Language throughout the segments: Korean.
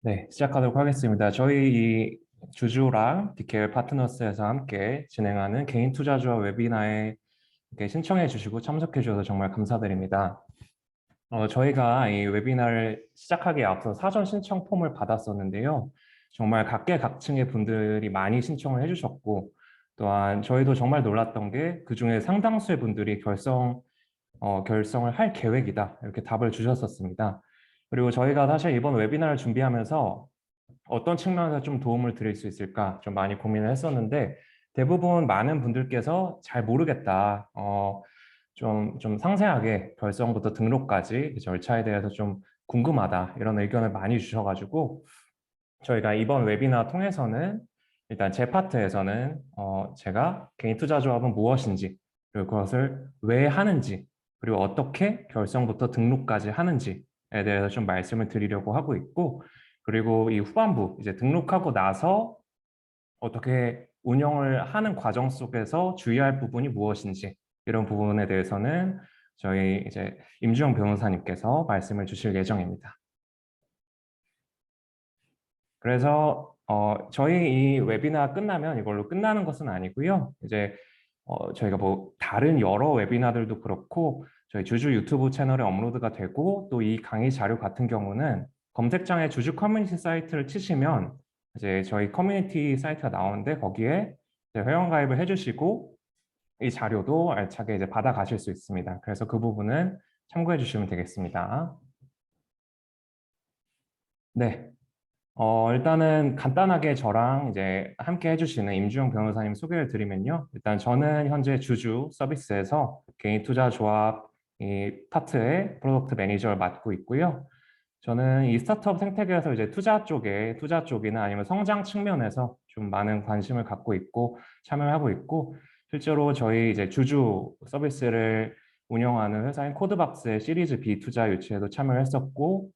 네, 시작하도록 하겠습니다. 저희 이 주주랑 디케일 파트너스에서 함께 진행하는 개인 투자주와 웨비나에 이렇게 신청해 주시고 참석해 주셔서 정말 감사드립니다. 저희가 이 웨비나를 시작하기에 앞서 사전 신청 폼을 받았었는데요. 정말 각계각층의 분들이 많이 신청을 해주셨고, 또한 저희도 정말 놀랐던 게 그중에 상당수의 분들이 결성을 할 계획이다, 이렇게 답을 주셨었습니다. 그리고 저희가 사실 이번 웨비나를 준비하면서 어떤 측면에서 좀 도움을 드릴 수 있을까 좀 많이 고민을 했었는데, 대부분 많은 분들께서 잘 모르겠다, 좀 상세하게 결성부터 등록까지 그 절차에 대해서 좀 궁금하다, 이런 의견을 많이 주셔가지고 저희가 이번 웨비나 통해서는 일단 제 파트에서는 제가 개인 투자 조합은 무엇인지, 그리고 그것을 왜 하는지, 그리고 어떻게 결성부터 등록까지 하는지에 대해서 좀 말씀을 드리려고 하고 있고, 그리고 이 후반부 이제 등록하고 나서 어떻게 운영을 하는 과정 속에서 주의할 부분이 무엇인지, 이런 부분에 대해서는 저희 이제 임주영 변호사님께서 말씀을 주실 예정입니다. 그래서 저희 이 웨비나 끝나면 이걸로 끝나는 것은 아니고요. 이제 저희가 뭐 다른 여러 웨비나들도 그렇고 저희 주주 유튜브 채널에 업로드가 되고, 또 이 강의 자료 같은 경우는 검색창에 주주 커뮤니티 사이트를 치시면 이제 저희 커뮤니티 사이트가 나오는데, 거기에 이제 회원 가입을 해주시고 이 자료도 알차게 이제 받아 가실 수 있습니다. 그래서 그 부분은 참고해 주시면 되겠습니다. 네. 일단은 간단하게 저랑 이제 함께 해주시는 임주영 변호사님 소개를 드리면요. 일단 저는 현재 주주 서비스에서 개인 투자 조합 이 파트의 프로덕트 매니저를 맡고 있고요. 저는 이 스타트업 생태계에서 이제 투자 쪽이나 아니면 성장 측면에서 좀 많은 관심을 갖고 있고 참여하고 있고, 실제로 저희 이제 주주 서비스를 운영하는 회사인 코드박스의 시리즈 B 투자 유치에도 참여를 했었고,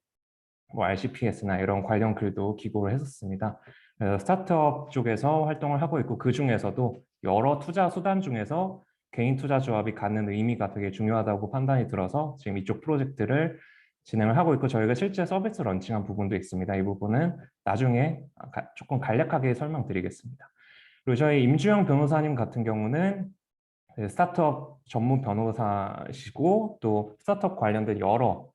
뭐 RCPS나 이런 관련 글도 기고를 했었습니다. 그래서 스타트업 쪽에서 활동을 하고 있고, 그 중에서도 여러 투자 수단 중에서 개인 투자 조합이 갖는 의미가 되게 중요하다고 판단이 들어서 지금 이쪽 프로젝트를 진행을 하고 있고, 저희가 실제 서비스 런칭한 부분도 있습니다. 이 부분은 나중에 조금 간략하게 설명드리겠습니다. 그리고 저희 임주영 변호사님 같은 경우는 스타트업 전문 변호사시고, 또 스타트업 관련된 여러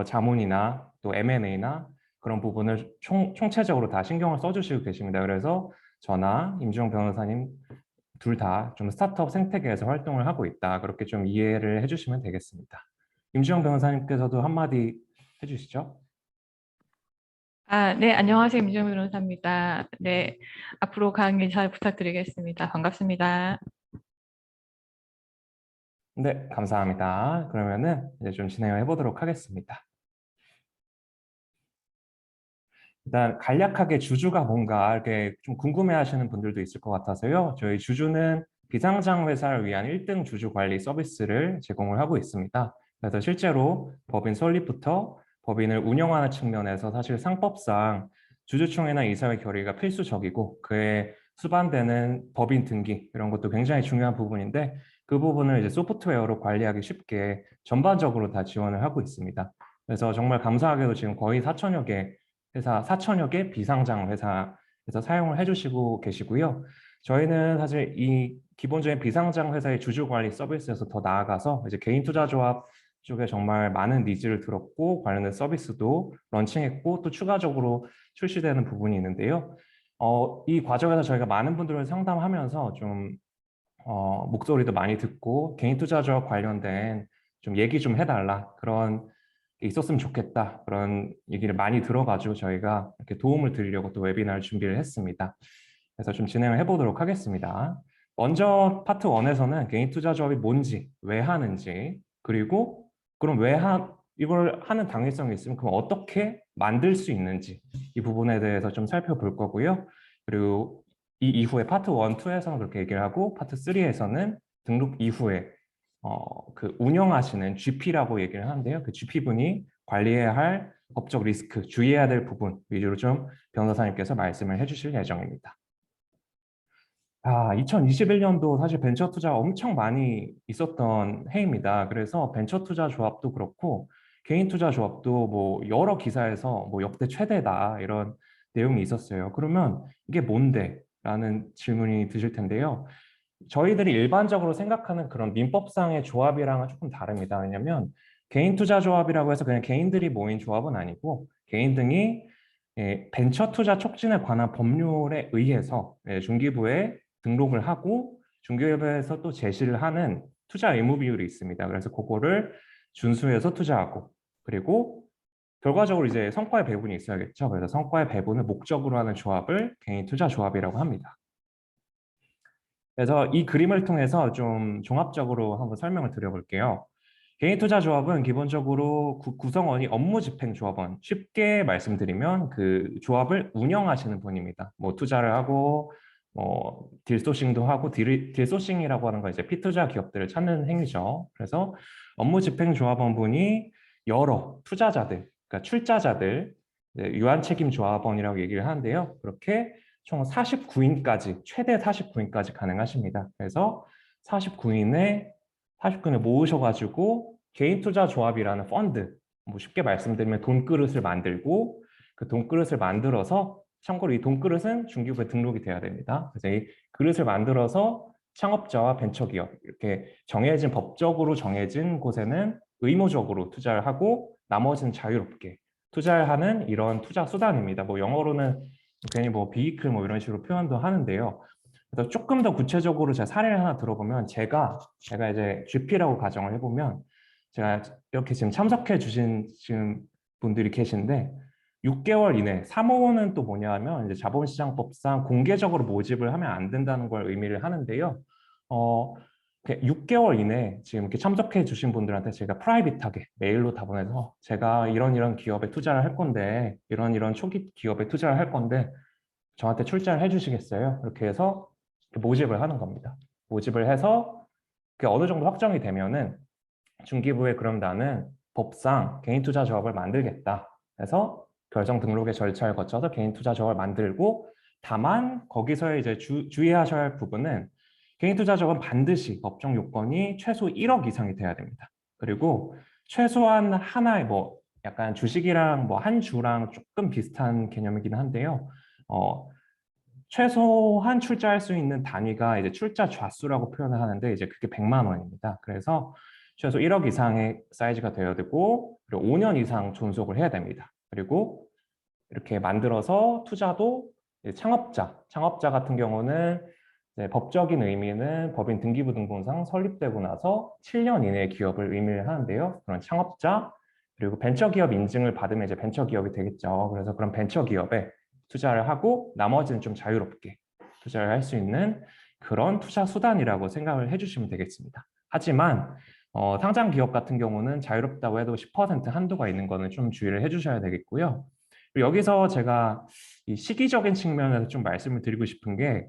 자문이나 또 M&A나 그런 부분을 총체적으로 다 신경을 써주시고 계십니다. 그래서 저나 임주영 변호사님 둘 다 좀 스타트업 생태계에서 활동을 하고 있다, 그렇게 좀 이해를 해주시면 되겠습니다. 임주영 변호사님께서도 한마디 해주시죠. 네, 안녕하세요. 민정 변호사입니다. 네, 앞으로 강의 잘 부탁드리겠습니다. 반갑습니다. 네, 감사합니다. 그러면은 이제 좀 진행을 해보도록 하겠습니다. 일단 간략하게 주주가 뭔가 이렇게 좀 궁금해하시는 분들도 있을 것 같아서요. 저희 주주는 비상장 회사를 위한 1등 주주 관리 서비스를 제공을 하고 있습니다. 그래서 실제로 법인 설립부터 법인을 운영하는 측면에서 사실 상법상 주주총회나 이사회 결의가 필수적이고, 그에 수반되는 법인 등기 이런 것도 굉장히 중요한 부분인데, 그 부분을 이제 소프트웨어로 관리하기 쉽게 전반적으로 다 지원을 하고 있습니다. 그래서 정말 감사하게도 지금 거의 4천여 개 회사, 4천여 개 비상장 회사에서 사용을 해주시고 계시고요. 저희는 사실 이 기본적인 비상장 회사의 주주 관리 서비스에서 더 나아가서 이제 개인 투자 조합 쪽에 정말 많은 니즈를 들었고, 관련된 서비스도 런칭했고, 또 추가적으로 출시되는 부분이 있는데요. 이 과정에서 저희가 많은 분들을 상담하면서 좀 목소리도 많이 듣고, 개인 투자 조합 관련된 좀 얘기 좀 해달라, 그런 게 있었으면 좋겠다, 그런 얘기를 많이 들어가지고 저희가 이렇게 도움을 드리려고 또 웨비나를 준비를 했습니다. 그래서 좀 진행을 해보도록 하겠습니다. 먼저 파트 1에서는 개인 투자 조합이 뭔지, 왜 하는지, 그리고 그럼 이걸 하는 당위성이 있으면 그럼 어떻게 만들 수 있는지, 이 부분에 대해서 좀 살펴볼 거고요. 그리고 이 이후에 파트 1, 2에서는 그렇게 얘기를 하고, 파트 3에서는 등록 이후에 그 운영하시는 GP라고 얘기를 하는데요. 그 GP분이 관리해야 할 법적 리스크, 주의해야 될 부분 위주로 좀 변호사님께서 말씀을 해주실 예정입니다. 2021년도 사실 벤처 투자가 엄청 많이 있었던 해입니다. 그래서 벤처 투자 조합도 그렇고 개인 투자 조합도 뭐 여러 기사에서 뭐 역대 최대다 이런 내용이 있었어요. 그러면 이게 뭔데? 라는 질문이 드실 텐데요. 저희들이 일반적으로 생각하는 그런 민법상의 조합이랑은 조금 다릅니다. 왜냐하면 개인 투자 조합이라고 해서 그냥 개인들이 모인 조합은 아니고 개인 등이 벤처 투자 촉진에 관한 법률에 의해서 중기부에 등록을 하고 중기부에서 또 제시를 하는 투자 의무 비율이 있습니다. 그래서 그거를 준수해서 투자하고 그리고 결과적으로 이제 성과의 배분이 있어야겠죠. 그래서 성과의 배분을 목적으로 하는 조합을 개인 투자 조합이라고 합니다. 그래서 이 그림을 통해서 좀 종합적으로 한번 설명을 드려볼게요. 개인 투자 조합은 기본적으로 구성원이 업무집행조합원, 쉽게 말씀드리면 그 조합을 운영하시는 분입니다. 뭐 투자를 하고 뭐 딜소싱도 하고 딜소싱이라고 하는 건 이제 피투자 기업들을 찾는 행위죠. 그래서 업무집행조합원분이 여러 투자자들, 그러니까 출자자들, 유한책임조합원이라고 얘기를 하는데요. 그렇게 총 49인까지, 최대 49인까지 가능하십니다. 그래서 49인을 모으셔가지고 개인 투자 조합이라는 펀드, 뭐 쉽게 말씀드리면 돈그릇을 만들고 그 돈그릇을 만들어서 참고로 이 돈그릇은 중기부에 등록이 돼야 됩니다. 그래서 이 그릇을 만들어서 창업자와 벤처기업 이렇게 정해진 법적으로 정해진 곳에는 의무적으로 투자를 하고 나머지는 자유롭게 투자를 하는 이런 투자 수단입니다. 뭐 영어로는 괜히 뭐 비이클 뭐 이런 식으로 표현도 하는데요. 그래서 조금 더 구체적으로 제가 사례를 하나 들어보면 제가 이제 GP라고 가정을 해보면 제가 이렇게 지금 참석해 주신 지금 분들이 계신데 6개월 이내 3호는 또 뭐냐면 이제 자본시장법상 공개적으로 모집을 하면 안 된다는 걸 의미를 하는데요. 6개월 이내 지금 이렇게 참석해 주신 분들한테 제가 프라이빗하게 메일로 다 보내서 제가 이런 기업에 투자를 할 건데 이런 초기 기업에 투자를 할 건데 저한테 출자를 해주시겠어요? 이렇게 해서 모집을 하는 겁니다. 모집을 해서 어느 정도 확정이 되면은 중기부에 그럼 나는 법상 개인 투자 조합을 만들겠다. 해서 결정 등록의 절차를 거쳐서 개인 투자 조합을 만들고 다만 거기서 이제 주의하셔야 할 부분은 개인 투자 조합은 반드시 법정 요건이 최소 1억 이상이 돼야 됩니다. 그리고 최소한 하나의 뭐 약간 주식이랑 뭐 한 주랑 조금 비슷한 개념이긴 한데요. 최소한 출자할 수 있는 단위가 이제 출자 좌수라고 표현을 하는데 이제 그게 100만 원입니다. 그래서 최소 1억 이상의 사이즈가 되어야 되고 그리고 5년 이상 존속을 해야 됩니다. 그리고 이렇게 만들어서 투자도 창업자 같은 경우는 법적인 의미는 법인 등기부등본상 설립되고 나서 7년 이내의 기업을 의미를 하는데요. 그런 창업자 그리고 벤처기업 인증을 받으면 이제 벤처기업이 되겠죠. 그래서 그런 벤처기업에 투자를 하고 나머지는 좀 자유롭게 투자를 할 수 있는 그런 투자 수단이라고 생각을 해주시면 되겠습니다. 하지만 상장 기업 같은 경우는 자유롭다고 해도 10% 한도가 있는 거는 좀 주의를 해주셔야 되겠고요. 그리고 여기서 제가 이 시기적인 측면에서 좀 말씀을 드리고 싶은 게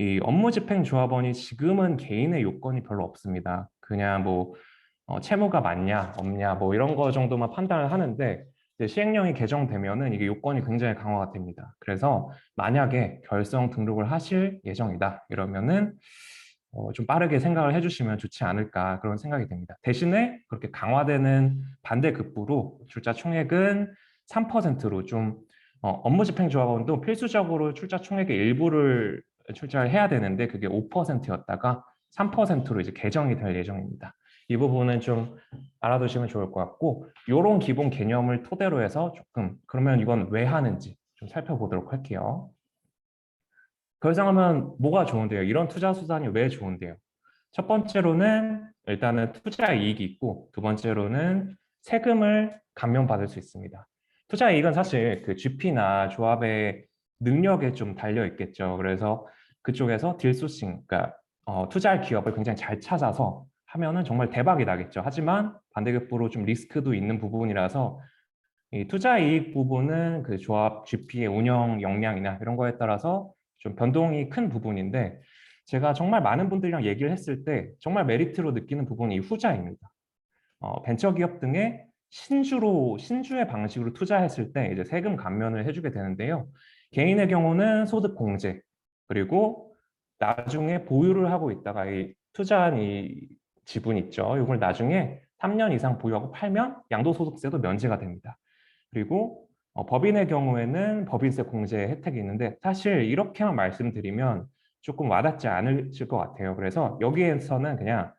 이 업무집행조합원이 지금은 개인의 요건이 별로 없습니다. 그냥 뭐 채무가 많냐 없냐 뭐 이런 거 정도만 판단을 하는데 시행령이 개정되면은 이게 요건이 굉장히 강화가 됩니다. 그래서 만약에 결성 등록을 하실 예정이다 이러면은 좀 빠르게 생각을 해주시면 좋지 않을까 그런 생각이 듭니다. 대신에 그렇게 강화되는 반대급부로 출자 총액은 3%로 좀 업무집행조합원도 필수적으로 출자 총액의 일부를 출자를 해야 되는데 그게 5%였다가 3%로 이제 개정이 될 예정입니다. 이 부분은 좀 알아두시면 좋을 것 같고 이런 기본 개념을 토대로 해서 조금 그러면 이건 왜 하는지 좀 살펴보도록 할게요. 결정하면 뭐가 좋은데요? 이런 투자 수단이 왜 좋은데요? 첫 번째로는 일단은 투자 이익이 있고 두 번째로는 세금을 감면받을 수 있습니다. 투자 이익은 사실 그 GP나 조합의 능력에 좀 달려 있겠죠. 그래서 그쪽에서 딜소싱, 그러니까 투자할 기업을 굉장히 잘 찾아서 하면은 정말 대박이 나겠죠. 하지만 반대급부로 좀 리스크도 있는 부분이라서 이 투자 이익 부분은 그 조합 GP의 운영 역량이나 이런 거에 따라서 좀 변동이 큰 부분인데 제가 정말 많은 분들이랑 얘기를 했을 때 정말 메리트로 느끼는 부분이 이 후자입니다. 벤처기업 등의 신주의 방식으로 투자했을 때 이제 세금 감면을 해주게 되는데요. 개인의 경우는 소득 공제 그리고 나중에 보유를 하고 있다가 이 투자한 이 지분 있죠. 이걸 나중에 3년 이상 보유하고 팔면 양도소득세도 면제가 됩니다. 그리고 법인의 경우에는 법인세 공제 혜택이 있는데 사실 이렇게만 말씀드리면 조금 와닿지 않으실 것 같아요. 그래서 여기에서는 그냥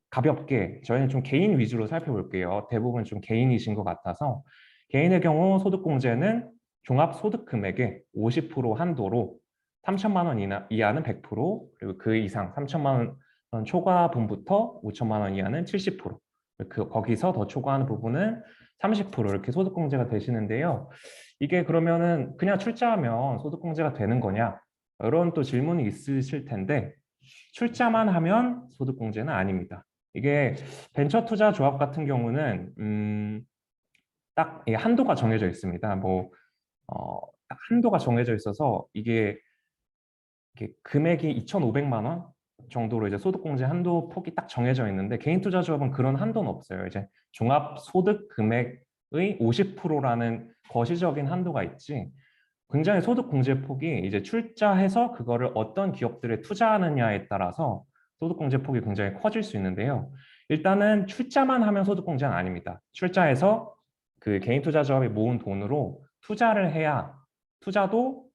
가볍게 저희는 좀 개인 위주로 살펴볼게요. 대부분 좀 개인이신 것 같아서 개인의 경우 소득공제는 종합소득금액의 50% 한도로 3천만 원 이하는 100%, 그리고 그 이상 3천만 원 초과분부터 5천만 원 이하는 70%, 거기서 더 초과하는 부분은 30% 이렇게 소득공제가 되시는데요. 이게 그러면은 그냥 출자하면 소득공제가 되는 거냐? 이런 또 질문이 있으실 텐데 출자만 하면 소득공제는 아닙니다. 이게 벤처 투자 조합 같은 경우는 딱 한도가 정해져 있습니다. 딱 한도가 정해져 있어서 이게 금액이 2,500만 원 정도로 이제 소득공제 한도 폭이 딱 정해져 있는데 개인 투자 조합은 그런 한도는 없어요. 이제 종합 소득 금액의 50%라는 거시적인 한도가 있지. 굉장히 소득 공제 폭이 이제 출자해서 그거를 어떤 기업들에 투자하느냐에 따라서 소득 공제 폭이 굉장히 커질 수 있는데요. 일단은 출자만 하면 소득 공제는 아닙니다. 출자해서 그 개인 투자 조합이 모은 돈으로 투자를 해야 투자도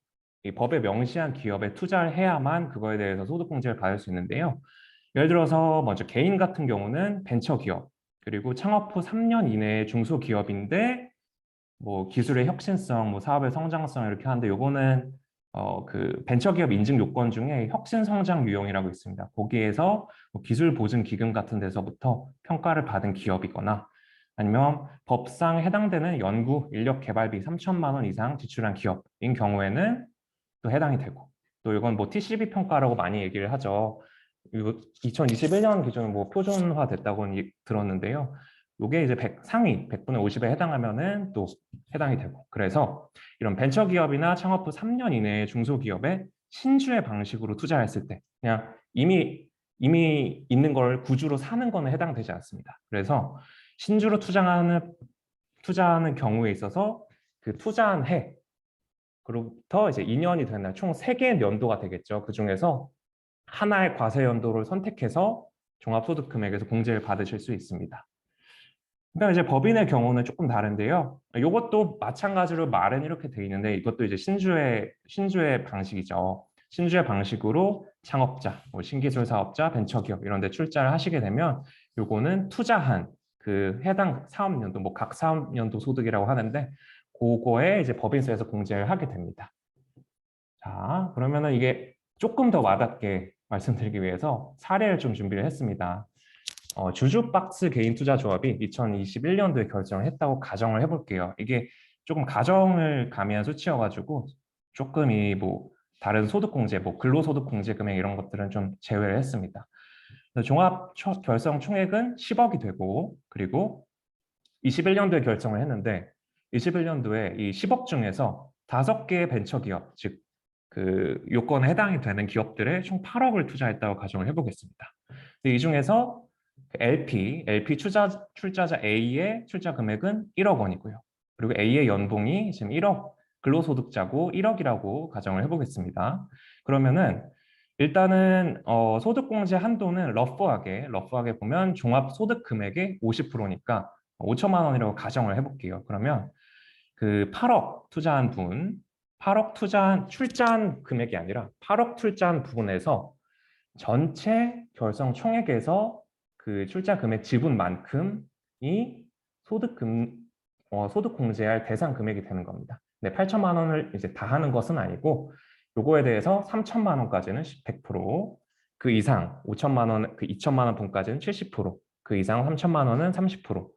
이 법에 명시한 기업에 투자를 해야만 그거에 대해서 소득 공제를 받을 수 있는데요. 예를 들어서 먼저 개인 같은 경우는 벤처 기업 그리고 창업 후 3년 이내의 중소기업인데 뭐 기술의 혁신성, 뭐 사업의 성장성 이렇게 하는데 요거는 그 벤처기업 인증 요건 중에 혁신성장 유형이라고 있습니다. 거기에서 뭐 기술 보증 기금 같은 데서부터 평가를 받은 기업이거나 아니면 법상 해당되는 연구 인력 개발비 3천만 원 이상 지출한 기업인 경우에는 또 해당이 되고 또 이건 뭐 TCB 평가라고 많이 얘기를 하죠. 2021년 기준으로 뭐 표준화 됐다고 들었는데요. 이게 이제 상위 100분의 50에 해당하면은 또 해당이 되고 그래서 이런 벤처기업이나 창업 후 3년 이내의 중소기업에 신주의 방식으로 투자했을 때 그냥 이미 있는 걸 구주로 사는 거는 해당되지 않습니다. 그래서 신주로 투자하는 경우에 있어서 그 투자한 해 그로부터 이제 2년이 되는 날 총 3개의 연도가 되겠죠. 그 중에서 하나의 과세 연도를 선택해서 종합소득 금액에서 공제를 받으실 수 있습니다. 그러니까 이제 법인의 경우는 조금 다른데요. 이것도 마찬가지로 말은 이렇게 돼 있는데 이것도 이제 신주의 방식이죠. 신주의 방식으로 창업자, 뭐 신기술 사업자, 벤처기업 이런 데 출자를 하시게 되면 요거는 투자한 그 해당 사업연도, 뭐 각 사업연도 소득이라고 하는데 그거에 이제 법인세에서 공제를 하게 됩니다. 자, 그러면은 이게 조금 더 와닿게 말씀드리기 위해서 사례를 좀 준비를 했습니다. 주주박스 개인투자조합이 2021년도에 결정을 했다고 가정을 해볼게요. 이게 조금 가정을 가미한 수치여가지고 조금 뭐 다른 소득공제, 뭐 근로소득공제 금액 이런 것들은 좀 제외를 했습니다. 종합 결성 총액은 10억이 되고 그리고 21년도에 결정을 했는데 21년도에 이 10억 중에서 5개의 벤처기업, 즉 그 요건에 해당이 되는 기업들에 총 8억을 투자했다고 가정을 해보겠습니다. 이 중에서 LP 출자자 A의 출자 금액은 1억 원이고요. 그리고 A의 연봉이 지금 1억, 근로소득자고 1억이라고 가정을 해보겠습니다. 그러면은 일단은 소득공제 한도는 러프하게 보면 종합소득 금액의 50%니까 5천만 원이라고 가정을 해볼게요. 그러면 그 8억 투자한 분, 8억 출자한 금액이 아니라 8억 출자한 부분에서 전체 결성 총액에서 그 출자 금액 지분만큼이 소득 공제할 대상 금액이 되는 겁니다. 네, 8천만 원을 이제 다 하는 것은 아니고 요거에 대해서 3천만 원까지는 100%, 그 이상 5천만 원, 그 2천만 원 분까지는 70%, 그 이상 3천만 원은 30%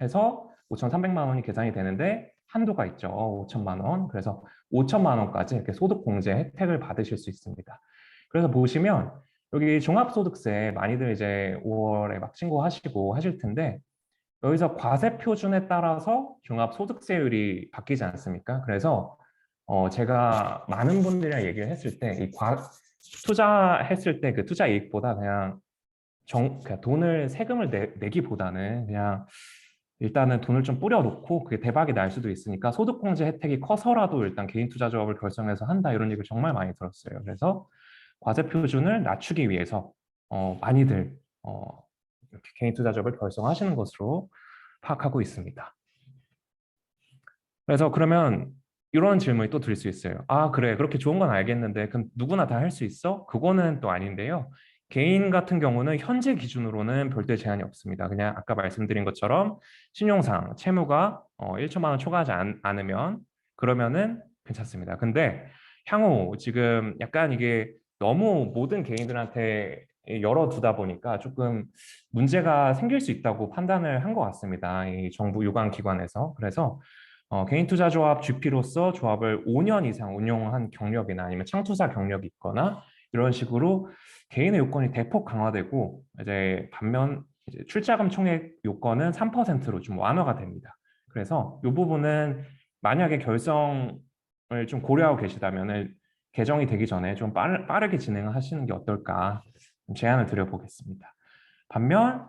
해서 5,300만 원이 계산이 되는데 한도가 있죠. 5천만 원. 그래서 5천만 원까지 이렇게 소득 공제 혜택을 받으실 수 있습니다. 그래서 보시면 여기 종합소득세 많이들 이제 5월에 막 신고하시고 하실 텐데 여기서 과세 표준에 따라서 종합소득세율이 바뀌지 않습니까? 그래서 제가 많은 분들이랑 얘기를 했을 때 이 투자했을 때 그 투자 이익보다 그냥 돈을 세금을 내기보다는 그냥 일단은 돈을 좀 뿌려놓고 그게 대박이 날 수도 있으니까 소득공제 혜택이 커서라도 일단 개인 투자 조합을 결성해서 한다 이런 얘기를 정말 많이 들었어요. 그래서 과세 표준을 낮추기 위해서 많이들 이렇게 개인 투자자업을 결성하시는 것으로 파악하고 있습니다. 그래서 그러면 이런 질문이 또 들 수 있어요. 아, 그래. 그렇게 좋은 건 알겠는데 그럼 누구나 다 할 수 있어? 그거는 또 아닌데요. 개인 같은 경우는 현재 기준으로는 별도의 제한이 없습니다. 그냥 아까 말씀드린 것처럼 신용상 채무가 1천만 원 초과하지 않으면 그러면은 괜찮습니다. 근데 향후 지금 약간 이게 너무 모든 개인들한테 열어두다 보니까 조금 문제가 생길 수 있다고 판단을 한 것 같습니다. 이 정부 유관기관에서. 그래서 개인 투자 조합 GP로서 조합을 5년 이상 운영한 경력이나 아니면 창투사 경력이 있거나 이런 식으로 개인의 요건이 대폭 강화되고 이제 반면 이제 출자금 총액 요건은 3%로 좀 완화가 됩니다. 그래서 이 부분은 만약에 결성을 좀 고려하고 계시다면 개정이 되기 전에 좀 빠르게 진행하시는 게 어떨까 제안을 드려보겠습니다. 반면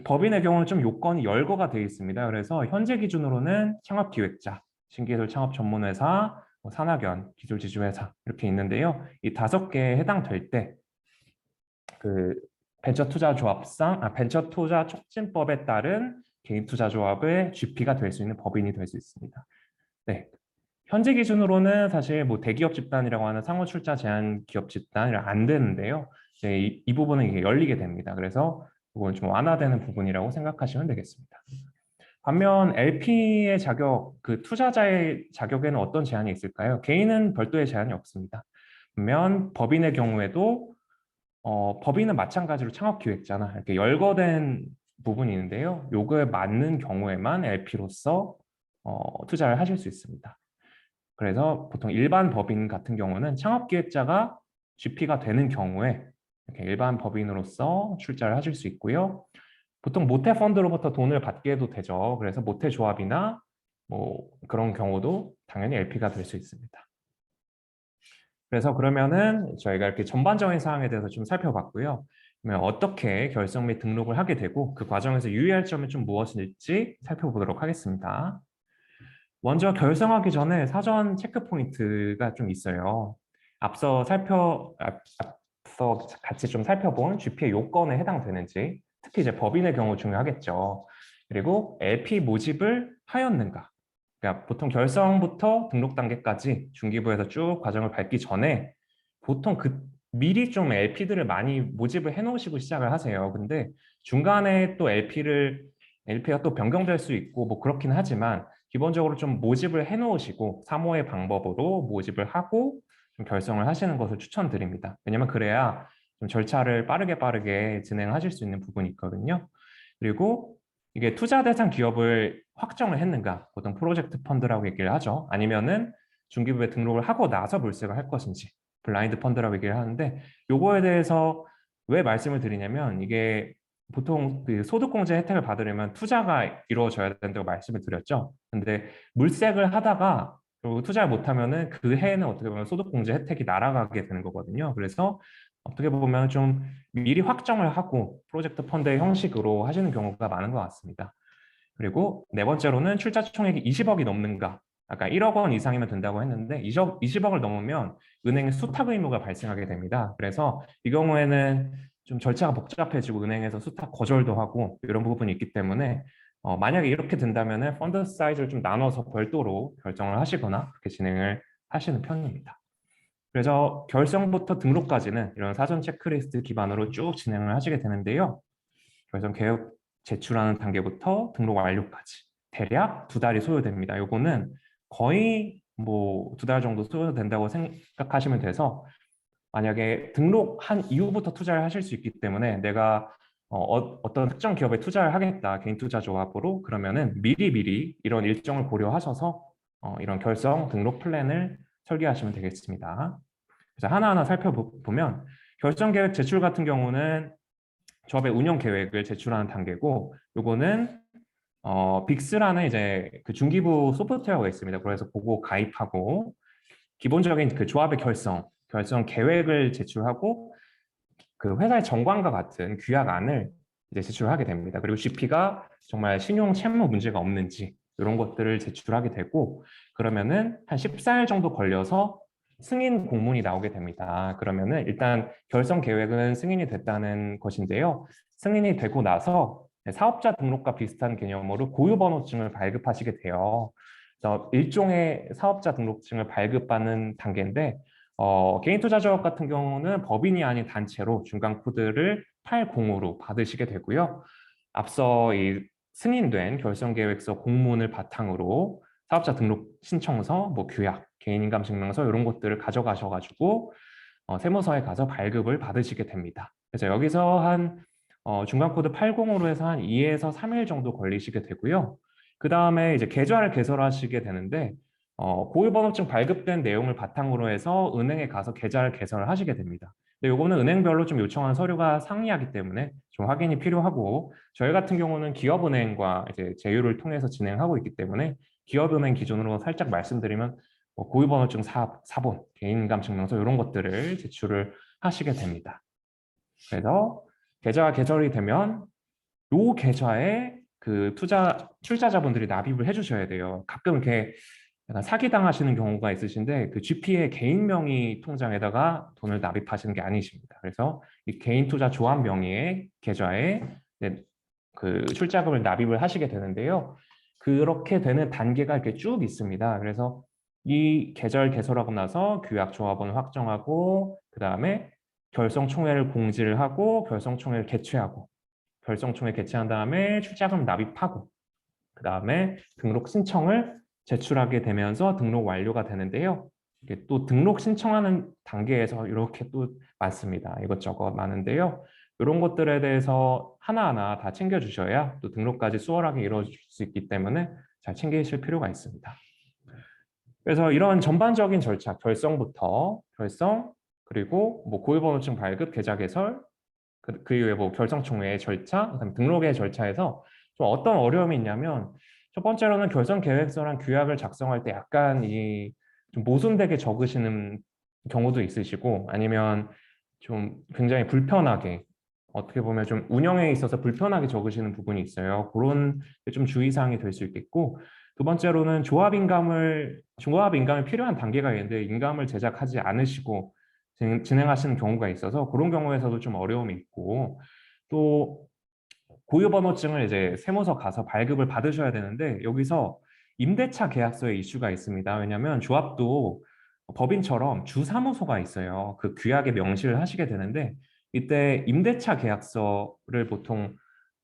법인의 경우는 좀 요건이 열거가 되어 있습니다. 그래서 현재 기준으로는 창업기획자, 신기술 창업 전문회사, 산학연, 기술지주회사 이렇게 있는데요. 이 5개에 해당될 때 그 벤처 투자 촉진법에 따른 개인 투자 조합의 GP가 될 수 있는 법인이 될 수 있습니다. 네. 현재 기준으로는 사실 뭐 대기업 집단이라고 하는 상호 출자 제한 기업 집단이 안 되는데요. 이제 이 부분은 이게 열리게 됩니다. 그래서 이건 좀 완화되는 부분이라고 생각하시면 되겠습니다. 반면 LP의 자격, 그 투자자의 자격에는 어떤 제한이 있을까요? 개인은 별도의 제한이 없습니다. 반면 법인의 경우에도 법인은 마찬가지로 창업기획자나 이렇게 열거된 부분이 있는데요. 요거에 맞는 경우에만 LP로서 투자를 하실 수 있습니다. 그래서 보통 일반 법인 같은 경우는 창업기획자가 GP가 되는 경우에 이렇게 일반 법인으로서 출자를 하실 수 있고요. 보통 모태 펀드로부터 돈을 받게 해도 되죠. 그래서 모태 조합이나 뭐 그런 경우도 당연히 LP가 될 수 있습니다. 그래서 그러면은 저희가 이렇게 전반적인 사항에 대해서 좀 살펴봤고요. 그러면 어떻게 결성 및 등록을 하게 되고 그 과정에서 유의할 점이 좀 무엇일지 살펴보도록 하겠습니다. 먼저 결성하기 전에 사전 체크 포인트가 좀 있어요. 앞서 같이 좀 살펴본 GP의 요건에 해당되는지, 특히 이제 법인의 경우 중요하겠죠. 그리고 LP 모집을 하였는가. 그러니까 보통 결성부터 등록 단계까지 중기부에서 쭉 과정을 밟기 전에 보통 미리 좀 LP들을 많이 모집을 해놓으시고 시작을 하세요. 근데 중간에 또 LP가 또 변경될 수 있고 뭐 그렇긴 하지만 기본적으로 좀 모집을 해놓으시고 사모의 방법으로 모집을 하고 좀 결성을 하시는 것을 추천드립니다. 왜냐면 그래야 좀 절차를 빠르게 진행하실 수 있는 부분이 있거든요. 그리고 이게 투자 대상 기업을 확정을 했는가, 보통 프로젝트 펀드라고 얘기를 하죠. 아니면은 중기부에 등록을 하고 나서 물색을 할 것인지 블라인드 펀드라고 얘기를 하는데 요거에 대해서 왜 말씀을 드리냐면 이게 보통 그 소득공제 혜택을 받으려면 투자가 이루어져야 된다고 말씀을 드렸죠. 근데 물색을 하다가 그리고 투자를 못하면은 그 해에는 어떻게 보면 소득공제 혜택이 날아가게 되는 거거든요. 그래서 어떻게 보면 좀 미리 확정을 하고 프로젝트 펀드의 형식으로 하시는 경우가 많은 것 같습니다. 그리고 네 번째로는 출자 총액이 20억이 넘는가. 아까 1억 원 이상이면 된다고 했는데 20억을 넘으면 은행에 수탁 의무가 발생하게 됩니다. 그래서 이 경우에는 좀 절차가 복잡해지고 은행에서 수탁 거절도 하고 이런 부분이 있기 때문에 만약에 이렇게 된다면 펀드 사이즈를 좀 나눠서 별도로 결정을 하시거나 그렇게 진행을 하시는 편입니다. 그래서 결성부터 등록까지는 이런 사전 체크리스트 기반으로 쭉 진행을 하시게 되는데요. 결성 계획 제출하는 단계부터 등록 완료까지 대략 2달이 소요됩니다. 요거는 거의 뭐 2달 정도 소요된다고 생각하시면 돼서 만약에 등록한 이후부터 투자를 하실 수 있기 때문에 내가 어떤 특정 기업에 투자를 하겠다 개인 투자 조합으로 그러면은 미리 이런 일정을 고려하셔서 이런 결성 등록 플랜을 설계하시면 되겠습니다. 그래서 하나하나 살펴보면 결정 계획 제출 같은 경우는 조합의 운영 계획을 제출하는 단계고 요거는 빅스라는 이제 그 중기부 소프트웨어가 있습니다. 그래서 그거 가입하고 기본적인 그 조합의 결성 계획을 제출하고 그 회사의 정관과 같은 규약안을 이제 제출하게 됩니다. 그리고 GP가 정말 신용 채무 문제가 없는지 이런 것들을 제출하게 되고 그러면은 한 14일 정도 걸려서 승인 공문이 나오게 됩니다. 그러면은 일단 결성 계획은 승인이 됐다는 것인데요. 승인이 되고 나서 사업자 등록과 비슷한 개념으로 고유번호증을 발급하시게 돼요. 그래서 일종의 사업자 등록증을 발급받는 단계인데 개인투자조합 같은 경우는 법인이 아닌 단체로 중간 코드를 80으로 받으시게 되고요. 앞서 이 승인된 결성계획서 공문을 바탕으로 사업자 등록 신청서, 뭐 규약, 개인인감증명서 이런 것들을 가져가셔가지고 세무서에 가서 발급을 받으시게 됩니다. 그래서 여기서 한 중간 코드 80으로 해서 한 2에서 3일 정도 걸리시게 되고요. 그 다음에 이제 계좌를 개설하시게 되는데 고유번호증 발급된 내용을 바탕으로 해서 은행에 가서 계좌를 개설을 하시게 됩니다. 근데 요거는 은행별로 좀 요청하는 서류가 상이하기 때문에 좀 확인이 필요하고 저희 같은 경우는 기업은행과 이제 제휴를 통해서 진행하고 있기 때문에 기업은행 기준으로 살짝 말씀드리면 뭐 고유번호증 사본, 개인인감증명서 이런 것들을 제출을 하시게 됩니다. 그래서 계좌가 개설이 되면 요 계좌에 그 출자자분들이 납입을 해주셔야 돼요. 가끔 이렇게 약간 사기당하시는 경우가 있으신데 그 GP의 개인 명의 통장에다가 돈을 납입하시는 게 아니십니다. 그래서 이 개인 투자 조합 명의의 계좌에 그 출자금을 납입을 하시게 되는데요. 그렇게 되는 단계가 이렇게 쭉 있습니다. 그래서 이 계좌를 개설하고 나서 규약 조합원을 확정하고 그 다음에 결성총회를 공지를 하고 결성총회를 개최하고 결성총회 개최한 다음에 출자금 납입하고 그 다음에 등록 신청을 제출하게 되면서 등록 완료가 되는데요. 이게 또 등록 신청하는 단계에서 이렇게 또 많습니다. 이것저것 많은데요. 이런 것들에 대해서 하나하나 다 챙겨주셔야 또 등록까지 수월하게 이루어질 수 있기 때문에 잘 챙기실 필요가 있습니다. 그래서 이런 전반적인 절차, 결성, 그리고 뭐 고유번호증 발급, 계좌 개설, 그 이후에 뭐 결성총회 절차, 그다음에 등록의 절차에서 좀 어떤 어려움이 있냐면 첫 번째로는 결성 계획서랑 규약을 작성할 때 약간 이 좀 모순되게 적으시는 경우도 있으시고 아니면 좀 굉장히 불편하게 어떻게 보면 좀 운영에 있어서 불편하게 적으시는 부분이 있어요. 그런 게 좀 주의사항이 될 수 있겠고 두 번째로는 조합 인감이 필요한 단계가 있는데 인감을 제작하지 않으시고 진행하시는 경우가 있어서 그런 경우에서도 좀 어려움이 있고 또 고유번호증을 이제 세무서 가서 발급을 받으셔야 되는데 여기서 임대차 계약서에 이슈가 있습니다. 왜냐하면 조합도 법인처럼 주사무소가 있어요. 그 규약에 명시를 하시게 되는데 이때 임대차 계약서를 보통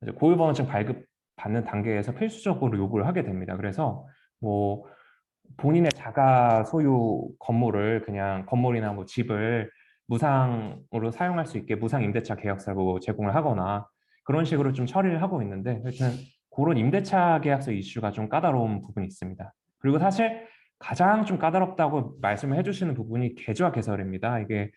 이제 고유번호증 발급 받는 단계에서 필수적으로 요구를 하게 됩니다. 그래서 뭐 본인의 자가 소유 건물을 그냥 건물이나 뭐 집을 무상으로 사용할 수 있게 무상 임대차 계약서로 제공을 하거나 그런 식으로 좀 처리를 하고 있는데 하여튼 그런 임대차 계약서 이슈가 좀 까다로운 부분이 있습니다. 그리고 사실 가장 좀 까다롭다고 말씀을 해주시는 부분이 계좌 개설입니다. 이게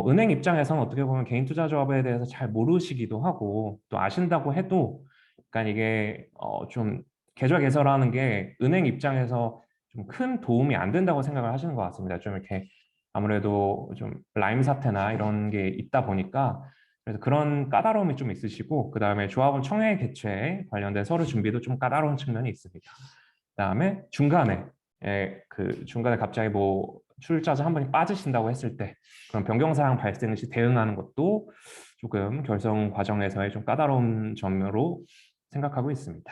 은행 입장에서는 어떻게 보면 개인 투자 조합에 대해서 잘 모르시기도 하고 또 아신다고 해도 그러니까 이게 좀 계좌 개설하는 게 은행 입장에서 좀 큰 도움이 안 된다고 생각을 하시는 것 같습니다. 좀 이렇게 아무래도 좀 라임 사태나 이런 게 있다 보니까 그래서 그런 까다로움이 좀 있으시고 그 다음에 조합원 청회 개최에 관련된 서류 준비도 좀 까다로운 측면이 있습니다. 그다음에 중간에 갑자기 뭐 출자자 한 분이 빠지신다고 했을 때 그런 변경 사항 발생 시 대응하는 것도 조금 결성 과정에서의 좀 까다로운 점으로 생각하고 있습니다.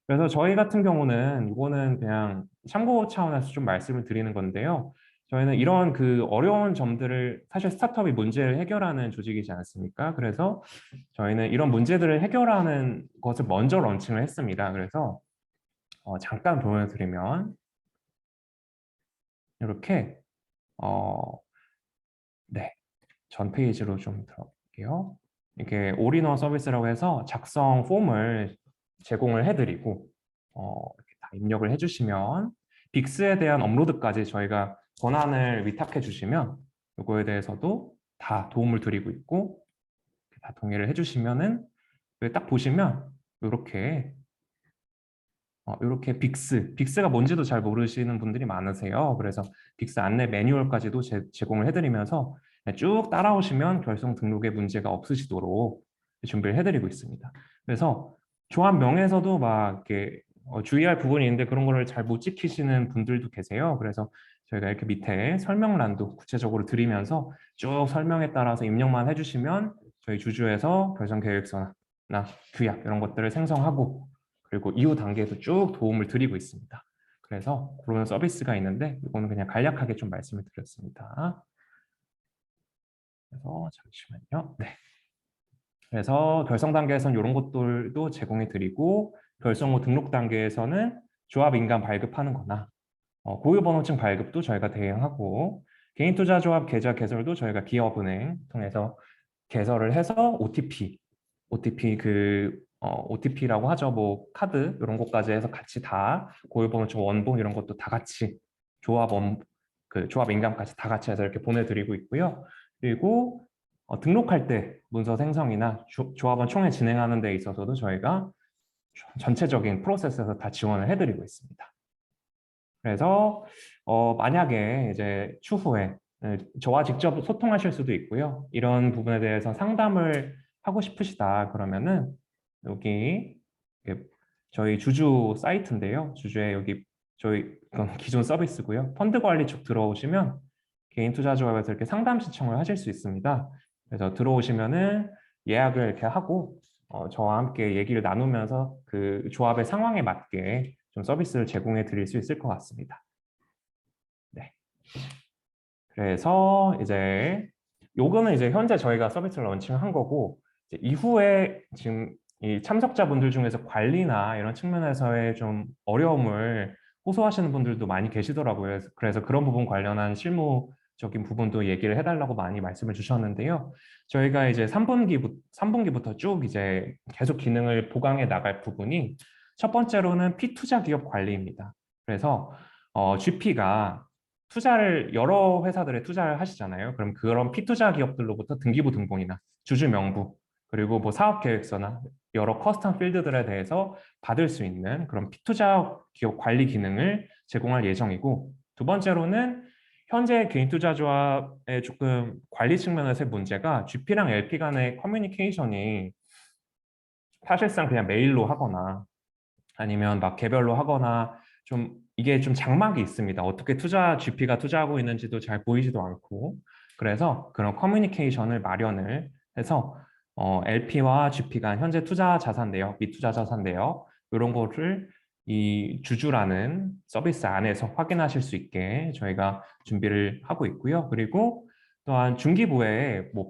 그래서 저희 같은 경우는 이거는 그냥 참고 차원에서 좀 말씀을 드리는 건데요. 저희는 이런 그 어려운 점들을 사실 스타트업이 문제를 해결하는 조직이지 않습니까? 그래서 저희는 이런 문제들을 해결하는 것을 먼저 런칭을 했습니다. 그래서 잠깐 보여드리면 이렇게 네, 전 페이지로 좀 들어볼게요. 이게 올인원 서비스라고 해서 작성 폼을 제공을 해드리고 이렇게 다 입력을 해주시면 빅스에 대한 업로드까지 저희가 권한을 위탁해 주시면 이거에 대해서도 다 도움을 드리고 있고 다 동의를 해주시면은 여기 딱 보시면 이렇게 빅스가 뭔지도 잘 모르시는 분들이 많으세요. 그래서 빅스 안내 매뉴얼까지도 제공을 해드리면서 쭉 따라오시면 결성 등록에 문제가 없으시도록 준비를 해드리고 있습니다. 그래서 조합명에서도 막 이렇게 주의할 부분이 있는데 그런 거를 잘 못 지키시는 분들도 계세요. 그래서 저희가 이렇게 밑에 설명란도 구체적으로 드리면서 쭉 설명에 따라서 입력만 해주시면 저희 주주에서 결산 계획서나 규약 이런 것들을 생성하고 그리고 이후 단계에도 쭉 도움을 드리고 있습니다. 그래서 그런 서비스가 있는데 이거는 그냥 간략하게 좀 말씀을 드렸습니다. 그래서 잠시만요. 네. 그래서 결성 단계에서는 이런 것들도 제공해 드리고 결성 후 등록 단계에서는 조합 인감 발급하는 거나 고유번호증 발급도 저희가 대행하고 개인투자조합 계좌 개설도 저희가 기업은행 통해서 개설을 해서 OTP OTP라고 하죠. 뭐 카드 이런 것까지 해서 같이 다 고유번호증 원본 이런 것도 다 같이 조합 인감까지 다 같이 해서 이렇게 보내드리고 있고요. 그리고 등록할 때 문서 생성이나 조합원 총회 진행하는 데 있어서도 저희가 전체적인 프로세스에서 다 지원을 해드리고 있습니다. 그래서 만약에 이제 추후에 저와 직접 소통하실 수도 있고요. 이런 부분에 대해서 상담을 하고 싶으시다 그러면은 여기 저희 주주 사이트인데요. 주주에 여기 저희 기존 서비스고요. 펀드 관리 쪽 들어오시면 개인 투자조합에서 이렇게 상담 신청을 하실 수 있습니다. 그래서 들어오시면은 예약을 이렇게 하고 저와 함께 얘기를 나누면서 그 조합의 상황에 맞게 좀 서비스를 제공해 드릴 수 있을 것 같습니다. 네. 그래서 이제 요거는 이제 현재 저희가 서비스를 런칭한 거고 이후에 지금 이 참석자분들 중에서 관리나 이런 측면에서의 좀 어려움을 호소하시는 분들도 많이 계시더라고요. 그래서 그런 부분 관련한 실무적인 부분도 얘기를 해달라고 많이 말씀을 주셨는데요. 저희가 이제 3분기부터 쭉 이제 계속 기능을 보강해 나갈 부분이 첫 번째로는 피투자 기업 관리입니다. 그래서 GP가 투자를 여러 회사들에 투자를 하시잖아요. 그럼 그런 피투자 기업들로부터 등기부 등본이나 주주 명부 그리고 뭐 사업 계획서나 여러 커스텀 필드들에 대해서 받을 수 있는 그런 피투자 기업 관리 기능을 제공할 예정이고 두 번째로는 현재 개인투자조합의 조금 관리 측면에서의 문제가 GP랑 LP 간의 커뮤니케이션이 사실상 그냥 메일로 하거나 아니면 막 개별로 하거나 좀 이게 좀 장막이 있습니다. 어떻게 GP가 투자하고 있는지도 잘 보이지도 않고 그래서 그런 커뮤니케이션을 마련을 해서 LP와 GP가 현재 투자 자산 내역, 미투자 자산 내역 이런 거를 이 주주라는 서비스 안에서 확인하실 수 있게 저희가 준비를 하고 있고요. 그리고 또한 중기부에 뭐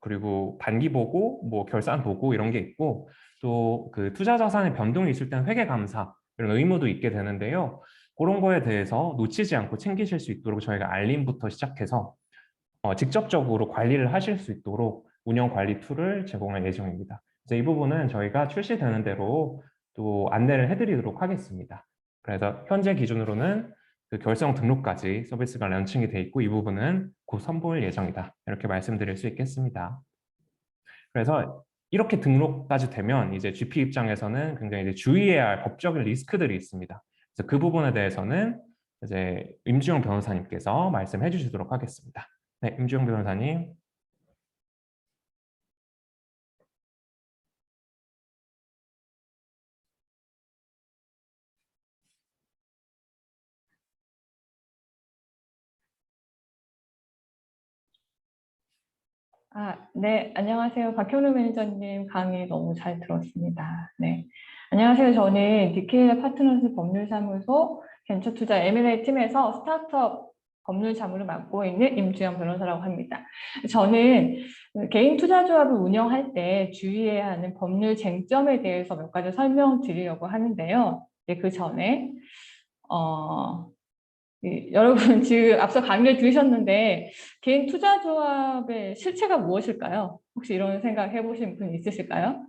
그리고 반기 보고 뭐 결산 보고 이런 게 있고 또 그 투자 자산의 변동이 있을 때는 회계 감사 이런 의무도 있게 되는데요. 그런 거에 대해서 놓치지 않고 챙기실 수 있도록 저희가 알림부터 시작해서 직접적으로 관리를 하실 수 있도록 운영 관리 툴을 제공할 예정입니다. 그래서 이 부분은 저희가 출시되는 대로 또 안내를 해드리도록 하겠습니다. 그래서 현재 기준으로는 그 결성 등록까지 서비스가 런칭이 돼 있고 이 부분은 곧 선보일 예정이다. 이렇게 말씀드릴 수 있겠습니다. 그래서 이렇게 등록까지 되면 이제 GP 입장에서는 굉장히 이제 주의해야 할 법적인 리스크들이 있습니다. 그래서 그 부분에 대해서는 이제 임주영 변호사님께서 말씀해 주시도록 하겠습니다. 네, 임주영 변호사님. 네, 안녕하세요. 박현우 매니저님 강의 너무 잘 들었습니다. 네, 안녕하세요. 저는 디케일 파트너스 법률사무소 벤처투자 M&A 팀에서 스타트업 법률 사무를 맡고 있는 임주영 변호사라고 합니다. 저는 개인 투자조합을 운영할 때 주의해야 하는 법률 쟁점에 대해서 몇 가지 설명드리려고 하는데요. 네, 그 전에 여러분 지금 앞서 강의를 들으셨는데 개인 투자조합의 실체가 무엇일까요? 혹시 이런 생각 해보신 분 있으실까요?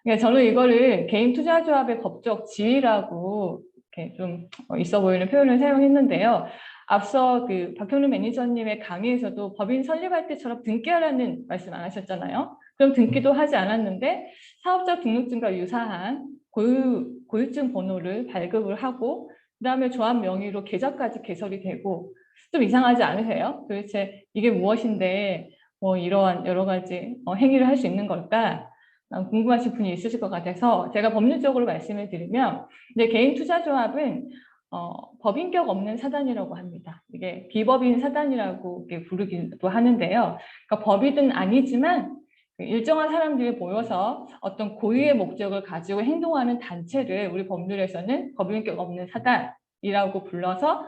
그러니까 저는 이거를 개인 투자조합의 법적 지위라고 이렇게 좀 있어 보이는 표현을 사용했는데요. 앞서 그 박현우 매니저님의 강의에서도 법인 설립할 때처럼 등기하라는 말씀 안 하셨잖아요. 그럼 등기도 하지 않았는데 사업자 등록증과 유사한 고유증 번호를 발급을 하고 그다음에 조합 명의로 계좌까지 개설이 되고 좀 이상하지 않으세요? 도대체 이게 무엇인데 뭐 이러한 여러 가지 행위를 할 수 있는 걸까? 궁금하신 분이 있으실 것 같아서 제가 법률적으로 말씀을 드리면, 이제 개인 투자조합은 법인격 없는 사단이라고 합니다. 이게 비법인 사단이라고 부르기도 하는데요. 그러니까 법이든 아니지만 일정한 사람들이 모여서 어떤 고유의 목적을 가지고 행동하는 단체를 우리 법률에서는 법인격 없는 사단이라고 불러서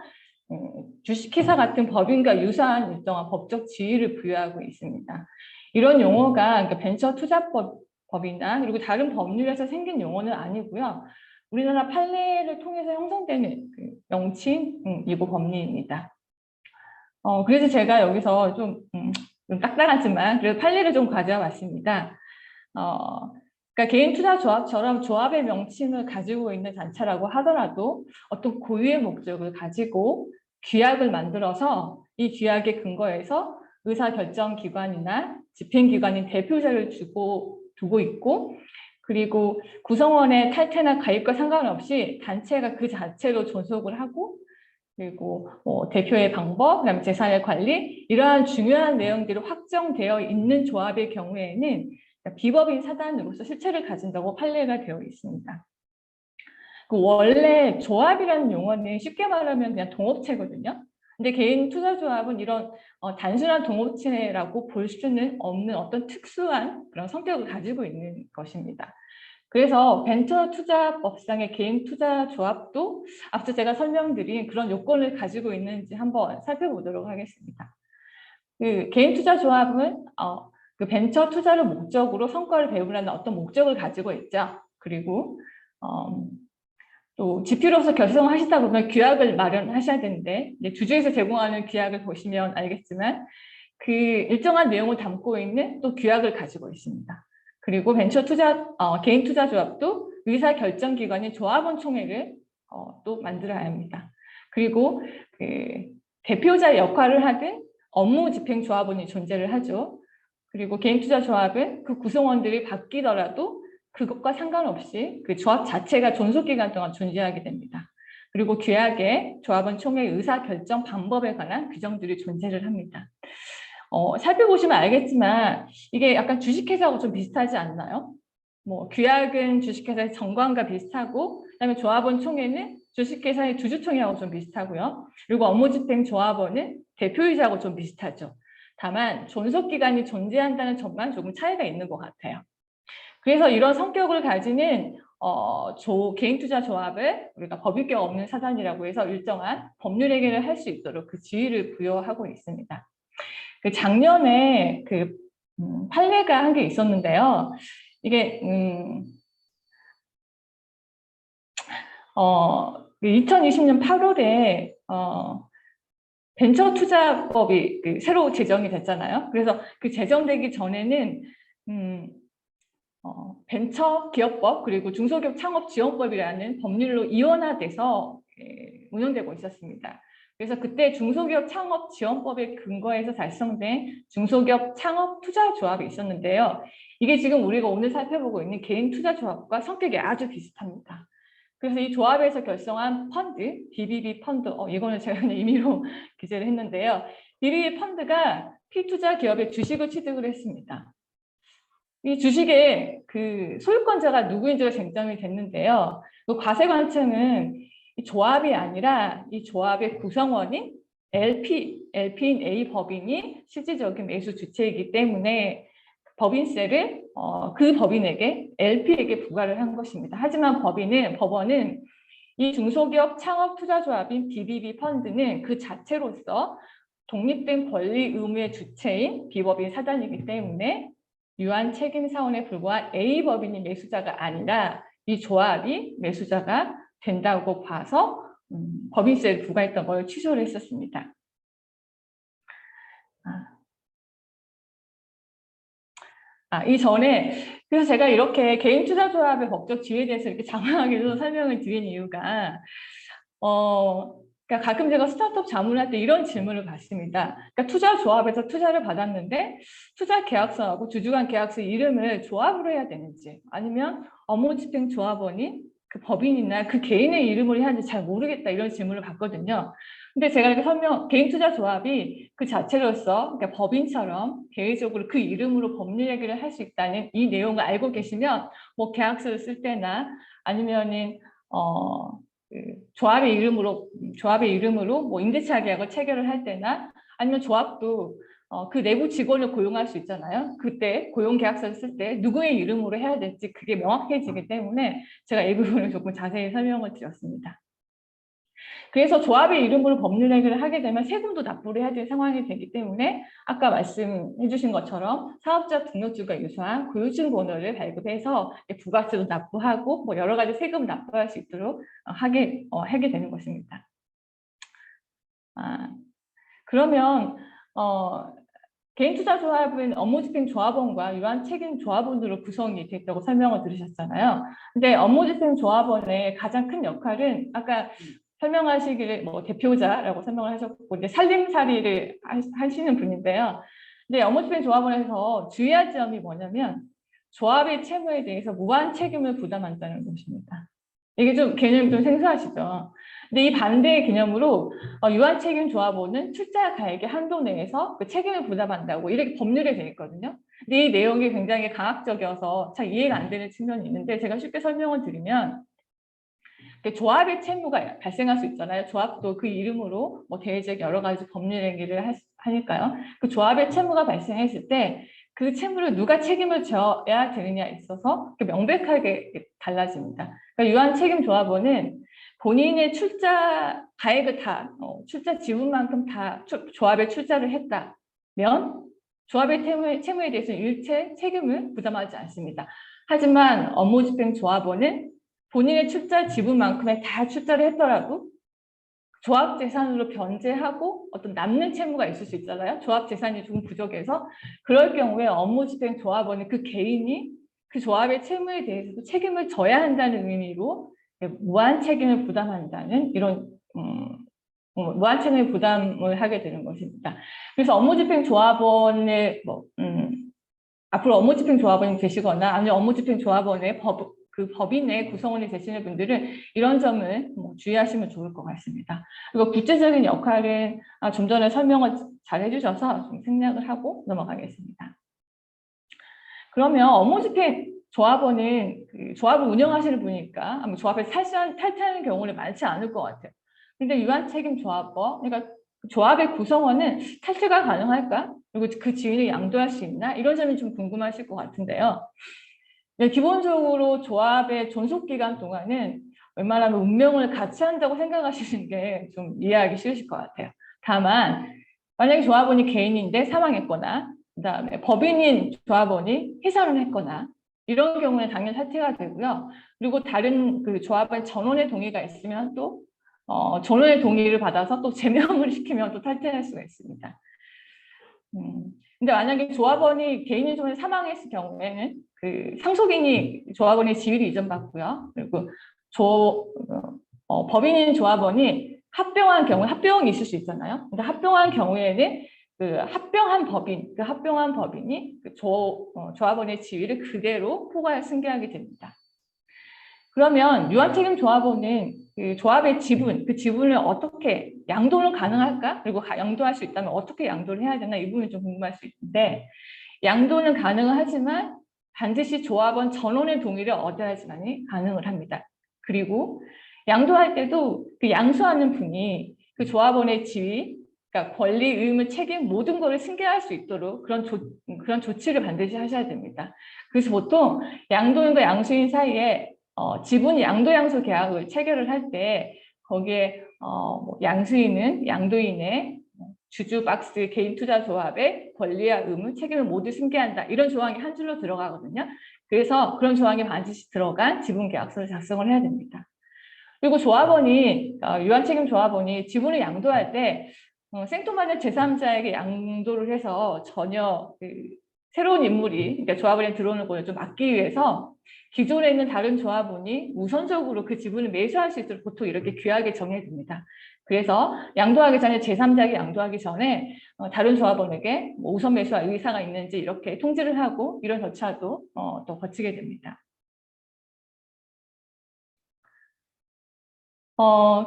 주식회사 같은 법인과 유사한 일정한 법적 지위를 부여하고 있습니다. 이런 용어가 그러니까 벤처 투자법이나 그리고 다른 법률에서 생긴 용어는 아니고요. 우리나라 판례를 통해서 형성되는 명칭이고 법리입니다. 그래서 제가 여기서 좀 딱딱하지만 그래도 판례를 좀 가져와 봤습니다. 그러니까 개인 투자 조합처럼 조합의 명칭을 가지고 있는 단체라고 하더라도 어떤 고유의 목적을 가지고 규약을 만들어서 이 규약에 근거해서 의사결정기관이나 집행기관인 대표자를 두고 있고, 그리고 구성원의 탈퇴나 가입과 상관없이 단체가 그 자체로 존속을 하고, 그리고 대표의 방법, 그다음에 재산의 관리, 이러한 중요한 내용들이 확정되어 있는 조합의 경우에는 비법인 사단으로서 실체를 가진다고 판례가 되어 있습니다. 원래 조합이라는 용어는 쉽게 말하면 그냥 동업체거든요. 근데 개인 투자조합은 이런 단순한 동업체라고 볼 수는 없는 어떤 특수한 그런 성격을 가지고 있는 것입니다. 그래서 벤처 투자법상의 개인 투자 조합도 앞서 제가 설명드린 그런 요건을 가지고 있는지 한번 살펴보도록 하겠습니다. 그 개인 투자 조합은 그 벤처 투자를 목적으로 성과를 배우려는 어떤 목적을 가지고 있죠. 그리고 또 지표로서 결성하시다 보면 규약을 마련하셔야 되는데, 주주에서 제공하는 규약을 보시면 알겠지만 그 일정한 내용을 담고 있는 또 규약을 가지고 있습니다. 그리고 벤처 투자 개인 투자 조합도 의사 결정 기관인 조합원 총회를 또 만들어야 합니다. 그리고 그 대표자 역할을 하는 업무 집행 조합원이 존재를 하죠. 그리고 개인 투자 조합은 그 구성원들이 바뀌더라도 그것과 상관없이 그 조합 자체가 존속 기간 동안 존재하게 됩니다. 그리고 규약에 조합원 총회 의사 결정 방법에 관한 규정들이 존재를 합니다. 살펴보시면 알겠지만 이게 약간 주식회사하고 좀 비슷하지 않나요? 규약은 주식회사의 정관과 비슷하고, 그다음에 조합원 총회는 주식회사의 주주총회하고 좀 비슷하고요. 그리고 업무집행 조합원은 대표이사하고 좀 비슷하죠. 다만 존속기간이 존재한다는 점만 조금 차이가 있는 것 같아요. 그래서 이런 성격을 가지는 개인 투자 조합을 우리가 법인격 없는 사단이라고 해서 일정한 법률 해결을 할 수 있도록 그 지위를 부여하고 있습니다. 그 작년에 그 판례가 한 게 있었는데요. 이게 2020년 8월에 벤처 투자법이 새로 제정이 됐잖아요. 그래서 그 제정되기 전에는 벤처 기업법 그리고 중소기업 창업 지원법이라는 법률로 이원화돼서 운영되고 있었습니다. 그래서 그때 중소기업 창업 지원법에 근거해서 달성된 중소기업 창업 투자 조합이 있었는데요. 이게 지금 우리가 오늘 살펴보고 있는 개인 투자 조합과 성격이 아주 비슷합니다. 그래서 이 조합에서 결성한 펀드, BBB 펀드, 이거는 제가 그냥 임의로 기재를 했는데요. BBB 펀드가 피투자 기업의 주식을 취득을 했습니다. 이 주식의 그 소유권자가 누구인지가 쟁점이 됐는데요. 그 과세관청은 이 조합이 아니라 이 조합의 구성원인 LP인 A 법인이 실질적인 매수 주체이기 때문에 법인세를 그 법인에게 LP에게 부과를 한 것입니다. 하지만 법원은 이 중소기업 창업투자조합인 BBB 펀드는 그 자체로서 독립된 권리 의무의 주체인 비법인 사단이기 때문에 유한 책임 사원에 불과한 A 법인이 매수자가 아니라 이 조합이 매수자가 된다고 봐서 법인세를 부과했던 걸 취소를 했었습니다. 이전에 그래서 제가 이렇게 개인 투자조합의 법적 지위에 대해서 이렇게 장황하게도 설명을 드린 이유가 그러니까 가끔 제가 스타트업 자문할 때 이런 질문을 받습니다. 그러니까 투자조합에서 투자를 받았는데 투자 계약서하고 주주간 계약서 이름을 조합으로 해야 되는지, 아니면 업무집행 조합원이 그 법인이나 그 개인의 이름으로 해야 하는지 잘 모르겠다 이런 질문을 받거든요. 근데 제가 이렇게 개인 투자 조합이 그 자체로서 그러니까 법인처럼 개인적으로 그 이름으로 법률 얘기를 할 수 있다는 이 내용을 알고 계시면 뭐 계약서를 쓸 때나 아니면은 그 조합의 이름으로 뭐 임대차 계약을 체결을 할 때나 아니면 조합도 그 내부 직원을 고용할 수 있잖아요. 그때 고용계약서를 쓸 때 누구의 이름으로 해야 될지 그게 명확해지기 때문에 제가 이 부분을 조금 자세히 설명을 드렸습니다. 그래서 조합의 이름으로 법률행위를 하게 되면 세금도 납부를 해야 될 상황이 되기 때문에 아까 말씀해 주신 것처럼 사업자 등록증과 유사한 고유증 번호를 발급해서 부가세도 납부하고 뭐 여러 가지 세금 납부할 수 있도록 하게 되는 것입니다. 그러면 개인투자조합은 업무집행조합원과 유한책임조합원으로 구성이 됐다고 설명을 들으셨잖아요. 근데 업무집행조합원의 가장 큰 역할은 아까 설명하시기를 뭐 대표자라고 설명을 하셨고 이제 살림살이를 하시는 분인데요. 근데 업무집행조합원에서 주의할 점이 뭐냐면 조합의 채무에 대해서 무한 책임을 부담한다는 것입니다. 이게 좀 개념이 좀 생소하시죠? 근데 이 반대의 개념으로 유한책임조합원은 출자 가액의 한도 내에서 그 책임을 부담한다고 이렇게 법률에 되어 있거든요. 근데 이 내용이 굉장히 강압적이어서 잘 이해가 안 되는 측면이 있는데 제가 쉽게 설명을 드리면 조합의 채무가 발생할 수 있잖아요. 조합도 그 이름으로 뭐 대외적 여러 가지 법률 행위를 하니까요. 그 조합의 채무가 발생했을 때 그 채무를 누가 책임을 져야 되느냐에 있어서 명백하게 달라집니다. 그러니까 유한책임조합원은 본인의 출자 가액을 다 출자 지분만큼 다 조합에 출자를 했다면 조합의 채무에 대해서는 일체 책임을 부담하지 않습니다. 하지만 업무집행조합원은 본인의 출자 지분만큼에 다 출자를 했더라도 조합 재산으로 변제하고 어떤 남는 채무가 있을 수 있잖아요. 조합 재산이 조금 부족해서 그럴 경우에 업무집행조합원은 그 개인이 그 조합의 채무에 대해서도 책임을 져야 한다는 의미로 무한 책임을 부담한다는 이런 무한 책임의 부담을 하게 되는 것입니다. 그래서 업무집행조합원의 앞으로 업무집행조합원이 되시거나 아니면 업무집행조합원의 법인의 구성원이 되시는 분들은 이런 점을 주의하시면 좋을 것 같습니다. 그리고 구체적인 역할은 좀 전에 설명을 잘 해주셔서 좀 생략을 하고 넘어가겠습니다. 그러면 업무집행조합원은 그 조합을 운영하시는 분이니까 아마 조합에 탈퇴하는 경우는 많지 않을 것 같아요. 근데 유한책임조합원, 그러니까 조합의 구성원은 탈퇴가 가능할까? 그리고 그 지위를 양도할 수 있나? 이런 점이 좀 궁금하실 것 같은데요. 네, 기본적으로 조합의 존속기간 동안은 웬만하면 운명을 같이 한다고 생각하시는 게 좀 이해하기 쉬우실 것 같아요. 다만 만약에 조합원이 개인인데 사망했거나 그다음에 법인인 조합원이 해산을 했거나 이런 경우는 당연히 탈퇴가 되고요. 그리고 다른 그 조합의 전원의 동의가 있으면 또 전원의 동의를 받아서 또 제명을 시키면 또 탈퇴할 수가 있습니다. 근데 만약에 조합원이 개인인 조합원이 사망했을 경우에는 그 상속인이 조합원의 지위를 이전받고요. 그리고 법인인 조합원이 합병한 경우에 합병이 있을 수 있잖아요. 근데 합병한 경우에는 그 합병한 법인이 그 조합원의 지위를 그대로 포괄 승계하게 됩니다. 그러면 유한책임조합원은 그 조합의 지분, 그 지분을 어떻게 양도는 가능할까? 그리고 양도할 수 있다면 어떻게 양도를 해야 되나? 이 부분이 좀 궁금할 수 있는데 양도는 가능하지만 반드시 조합원 전원의 동의를 얻어야지만이 가능을 합니다. 그리고 양도할 때도 그 양수하는 분이 그 조합원의 지위, 그러니까 권리, 의무, 책임 모든 것을 승계할 수 있도록 그런 조치를 반드시 하셔야 됩니다. 그래서 보통 양도인과 양수인 사이에 지분 양도 계약을 체결을 할 때 거기에 양수인은 양도인의 주주 박스 개인 투자 조합의 권리와 의무, 책임을 모두 승계한다. 이런 조항이 한 줄로 들어가거든요. 그래서 그런 조항이 반드시 들어간 지분 계약서를 작성을 해야 됩니다. 그리고 조합원이 유한책임 조합원이 지분을 양도할 때 생뚱맞은 제3자에게 양도를 해서 전혀 새로운 인물이 그러니까 조합원에 들어오는 것을 좀 막기 위해서 기존에 있는 다른 조합원이 우선적으로 그 지분을 매수할 수 있도록 보통 이렇게 귀하게 정해집니다. 그래서 양도하기 전에 제3자에게 양도하기 전에 다른 조합원에게 우선 매수할 의사가 있는지 이렇게 통지를 하고 이런 절차도 또 거치게 됩니다.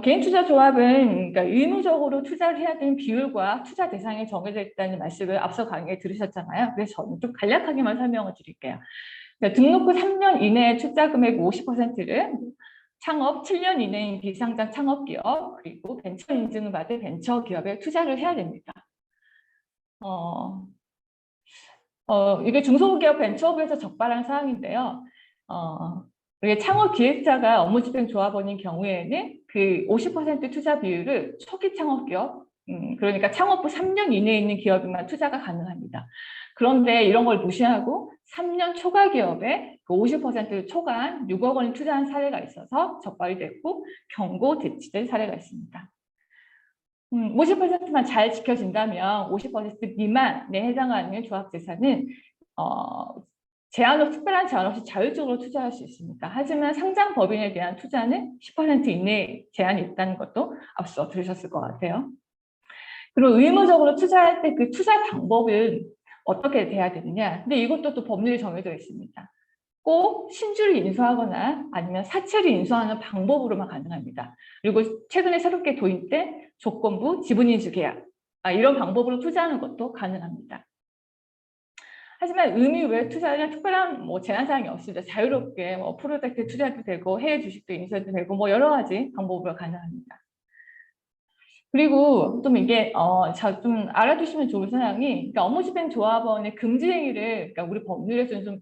개인 투자 조합은 그러니까 의무적으로 투자를 해야 되는 비율과 투자 대상이 정해져 있다는 말씀을 앞서 강의에 들으셨잖아요. 그래서 저는 좀 간략하게만 설명을 드릴게요. 그러니까 등록 후 3년 이내에 투자 금액 50%를 창업 7년 이내인 비상장 창업 기업 그리고 벤처 인증을 받은 벤처 기업에 투자를 해야 됩니다. 이게 중소기업 벤처업에서 적발한 사항인데요. 이게 창업 기획자가 업무집행 조합원인 경우에는 그 50% 투자 비율을 초기 창업 기업, 그러니까 창업 후 3년 이내에 있는 기업에만 투자가 가능합니다. 그런데 이런 걸 무시하고 3년 초과 기업에 그 50% 초과한 6억 원을 투자한 사례가 있어서 적발이 됐고 경고 대치된 사례가 있습니다. 50%만 잘 지켜진다면 50% 미만에 해당하는 조합재산은 제한 없이 특별한 제한 없이 자율적으로 투자할 수 있습니다. 하지만 상장 법인에 대한 투자는 10% 이내에 제한이 있다는 것도 앞서 들으셨을 것 같아요. 그리고 의무적으로 투자할 때 그 투자 방법은 어떻게 돼야 되느냐? 근데 이것도 또 법률이 정해져 있습니다. 꼭 신주를 인수하거나 아니면 사채를 인수하는 방법으로만 가능합니다. 그리고 최근에 새롭게 도입된 조건부 지분인수 계약 이런 방법으로 투자하는 것도 가능합니다. 하지만 의미 외 투자는 특별한 제한 사항이 없습니다. 자유롭게 프로젝트 투자도 되고 해외 주식도 인수해도 되고 여러 가지 방법으로 가능합니다. 그리고 좀 이게 좀 알아두시면 좋을 사항이 그러니까 업무집행 조합원의 금지 행위를 그러니까 우리 법률에서는 좀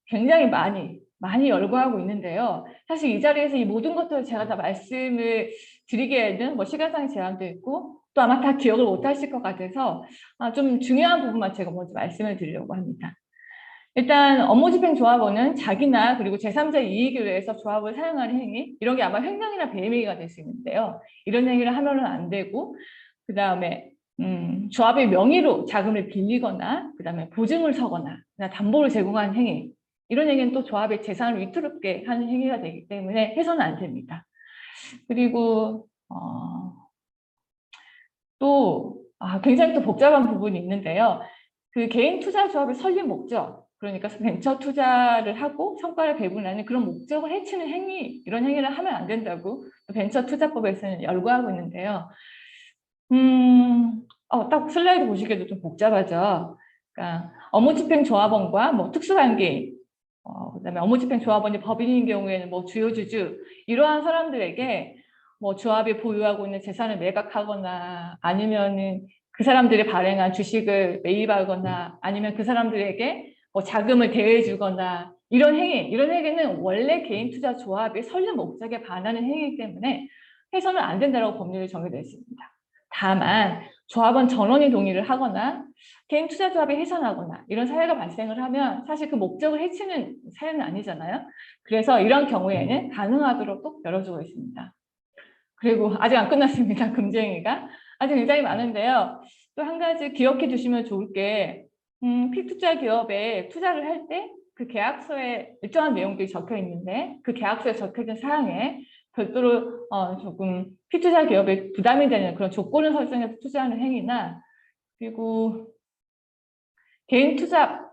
굉장히 많이 열거하고 있는데요. 사실 이 자리에서 이 모든 것들을 제가 다 말씀을 드리기에는 시간상의 제한도 있고 또 아마 다 기억을 못 하실 것 같아서 좀 중요한 부분만 제가 먼저 말씀을 드리려고 합니다. 일단 업무집행조합원은 자기나 그리고 제3자 이익을 위해서 조합을 사용하는 행위 이런 게 아마 횡령이나 배임행위가 될 수 있는데요. 이런 행위를 하면은 안 되고 그 다음에 조합의 명의로 자금을 빌리거나 그 다음에 보증을 서거나 담보를 제공하는 행위 이런 행위는 또 조합의 재산을 위태롭게 하는 행위가 되기 때문에 해서는 안 됩니다. 그리고 또 굉장히 또 복잡한 부분이 있는데요. 그 개인 투자 조합의 설립 목적, 그러니까 벤처 투자를 하고 성과를 배분하는 그런 목적을 해치는 행위, 이런 행위를 하면 안 된다고 벤처 투자법에서는 열거하고 있는데요. 딱 슬라이드 보시기에도 좀 복잡하죠. 그러니까 업무집행조합원과 특수관계인, 그다음에 업무집행조합원이 법인인 경우에는 주요 주주 이러한 사람들에게 조합이 보유하고 있는 재산을 매각하거나 아니면은 그 사람들이 발행한 주식을 매입하거나 아니면 그 사람들에게 자금을 대여해주거나 이런 행위는 원래 개인 투자 조합의 설립 목적에 반하는 행위이기 때문에 해서는 안 된다고 법률이 정해져 있습니다. 다만 조합원 전원이 동의를 하거나 개인 투자 조합이 해산하거나 이런 사례가 발생을 하면 사실 그 목적을 해치는 사례는 아니잖아요. 그래서 이런 경우에는 가능하도록 또 열어주고 있습니다. 그리고 아직 안 끝났습니다. 금지 행위가 아직 굉장히 많은데요. 또 한 가지 기억해 두시면 좋을 게 피투자 기업에 투자를 할 때 그 계약서에 일정한 내용들이 적혀 있는데 그 계약서에 적혀진 사항에 별도로 조금 피투자 기업에 부담이 되는 그런 조건을 설정해서 투자하는 행위나 그리고 개인 투자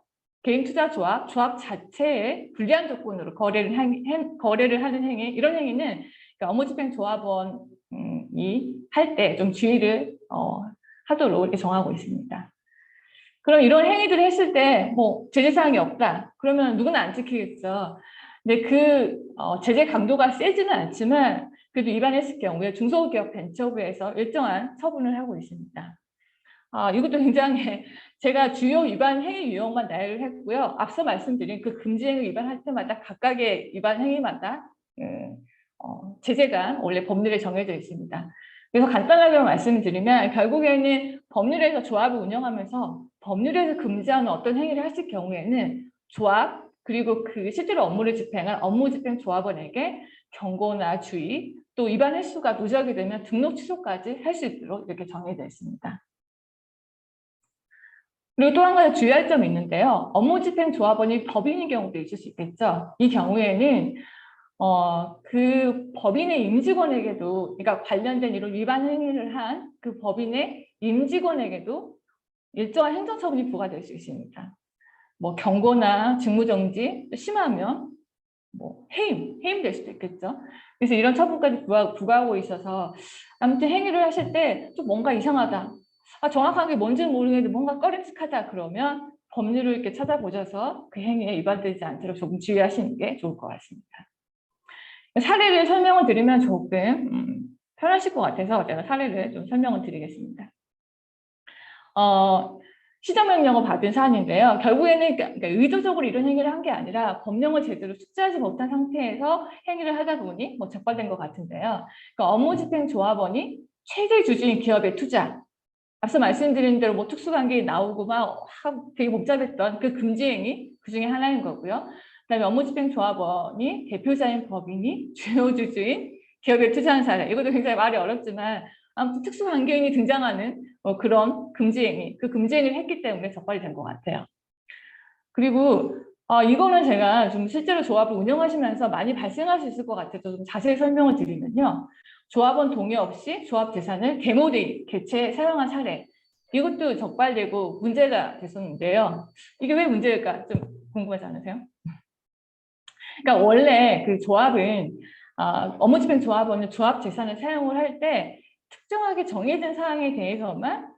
조합 자체에 불리한 조건으로 거래를 하는 행위 이런 행위는 그러니까 업무집행 조합원이 할 때 좀 주의를 하도록 이렇게 정하고 있습니다. 그럼 이런 행위들을 했을 때 제재 사항이 없다. 그러면 누구나 안 지키겠죠. 근데 그 제재 강도가 세지는 않지만 그래도 위반했을 경우에 중소기업 벤처부에서 일정한 처분을 하고 있습니다. 이것도 굉장히 제가 주요 위반 행위 유형만 나열을 했고요. 앞서 말씀드린 그 금지 행위 위반할 때마다 각각의 위반 행위마다 제재가 원래 법률에 정해져 있습니다. 그래서 간단하게 말씀드리면 결국에는 법률에서 조합을 운영하면서 법률에서 금지하는 어떤 행위를 했을 경우에는 조합 그리고 그 실제로 업무를 집행한 업무집행 조합원에게 경고나 주의 또 위반 횟수가 누적이 되면 등록 취소까지 할 수 있도록 이렇게 정해져 있습니다. 그리고 또 한 가지 주의할 점이 있는데요. 업무집행 조합원이 법인인 경우도 있을 수 있겠죠. 이 경우에는 그 법인의 임직원에게도 그러니까 관련된 이런 위반 행위를 한 그 법인의 임직원에게도 일정한 행정처분이 부과될 수 있습니다. 경고나 직무정지, 심하면 해임될 수도 있겠죠. 그래서 이런 처분까지 부과하고 있어서 아무튼 행위를 하실 때 좀 뭔가 이상하다. 정확하게 뭔지는 모르겠는데 뭔가 꺼림칙하다 그러면 법률을 이렇게 찾아보셔서 그 행위에 위반되지 않도록 조금 주의하시는 게 좋을 것 같습니다. 사례를 설명을 드리면 조금 편하실 것 같아서 제가 사례를 좀 설명을 드리겠습니다. 시정명령을 받은 사안인데요. 결국에는 그러니까 의도적으로 이런 행위를 한 게 아니라 법령을 제대로 숙지하지 못한 상태에서 행위를 하다 보니 뭐 적발된 것 같은데요. 그러니까 업무집행조합원이 최대 주주인 기업의 투자, 앞서 말씀드린 대로 뭐 특수관계 나오고 막 되게 복잡했던 그 금지행위 그 중에 하나인 거고요. 그다음에 업무집행조합원이 대표자인 법인이 주요 주주인 기업에 투자한 사례. 이것도 굉장히 말이 어렵지만 아무튼 특수관계인이 등장하는 그런 금지행위, 그 금지행위를 했기 때문에 적발이 된 것 같아요. 그리고 이거는 제가 좀 실제로 조합을 운영하시면서 많이 발생할 수 있을 것 같아서 좀 자세히 설명을 드리면요. 조합원 동의 없이 조합 재산을 데모데이 개체에 사용한 사례. 이것도 적발되고 문제가 됐었는데요. 이게 왜 문제일까 좀 궁금하지 않으세요? 그러니까 원래 그 조합은 업무집행 조합원은 조합 재산을 사용을 할 때 특정하게 정해진 사항에 대해서만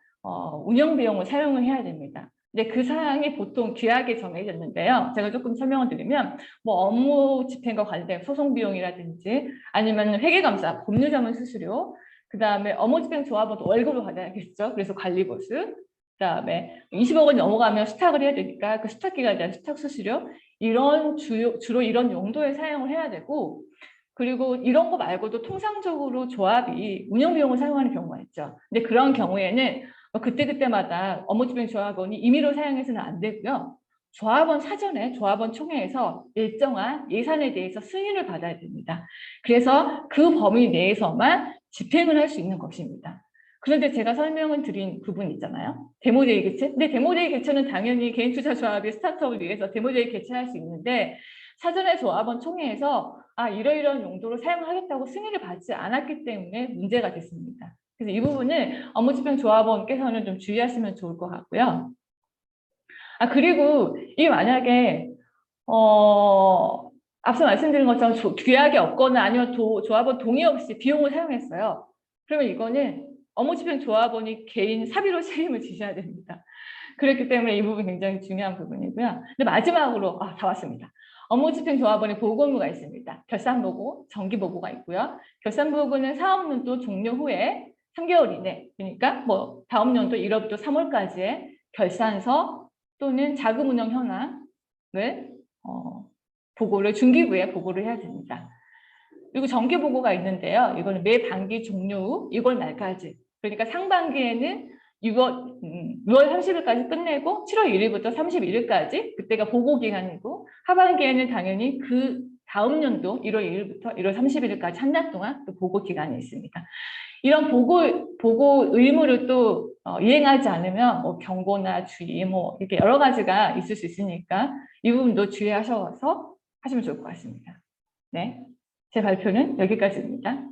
운영 비용을 사용을 해야 됩니다. 근데 그 사항이 보통 귀하게 정해졌는데요. 제가 조금 설명을 드리면 뭐 업무 집행과 관련된 소송 비용이라든지 아니면 회계감사, 법률자문 수수료, 그다음에 업무집행 조합원도 월급을 받아야겠죠. 그래서 관리보수, 그다음에 20억 원이 넘어가면 스탁을 해야 되니까 그 스탁 기간에 대한 스탁 수수료 이런 주로 이런 용도에 사용을 해야 되고 그리고 이런 거 말고도 통상적으로 조합이 운영 비용을 사용하는 경우가 있죠. 근데 그런 경우에는 그때그때마다 업무집행 조합원이 임의로 사용해서는 안 되고요. 조합원 사전에 조합원 총회에서 일정한 예산에 대해서 승인을 받아야 됩니다. 그래서 그 범위 내에서만 집행을 할 수 있는 것입니다. 그런데 제가 설명을 드린 부분 있잖아요. 데모데이 개최? 근데 데모데이 개최는 당연히 개인투자조합이 스타트업을 위해서 데모데이 개최할 수 있는데 사전에 조합원 총회에서 이러이러한 용도로 사용하겠다고 승인을 받지 않았기 때문에 문제가 됐습니다. 그래서 이 부분은 업무집행 조합원께서는 좀 주의하시면 좋을 것 같고요. 그리고 이 만약에 앞서 말씀드린 것처럼 규약이 없거나 아니면 조합원 동의 없이 비용을 사용했어요. 그러면 이거는 업무집행 조합원이 개인 사비로 책임을 지셔야 됩니다. 그렇기 때문에 이 부분 굉장히 중요한 부분이고요. 근데 마지막으로 다 왔습니다. 업무집행 조합원의 보고 의무가 있습니다. 결산보고, 정기보고가 있고요. 결산보고는 사업년도 종료 후에 3개월 이내, 그러니까 뭐 다음 연도 1월부터 3월까지의 결산서 또는 자금운용 현황을 보고를 중기부에 보고를 해야 됩니다. 그리고 정기보고가 있는데요. 이거는 매 반기 종료 후 6월 말까지. 그러니까 상반기에는 6월 30일까지 끝내고 7월 1일부터 31일까지 그때가 보고 기간이고 하반기에는 당연히 그 다음 연도 1월 1일부터 1월 31일까지 한 달 동안 또 보고 기간이 있습니다. 이런 보고 의무를 또 이행하지 않으면 뭐 경고나 주의 뭐 이렇게 여러 가지가 있을 수 있으니까 이 부분도 주의하셔서 하시면 좋을 것 같습니다. 네, 제 발표는 여기까지입니다.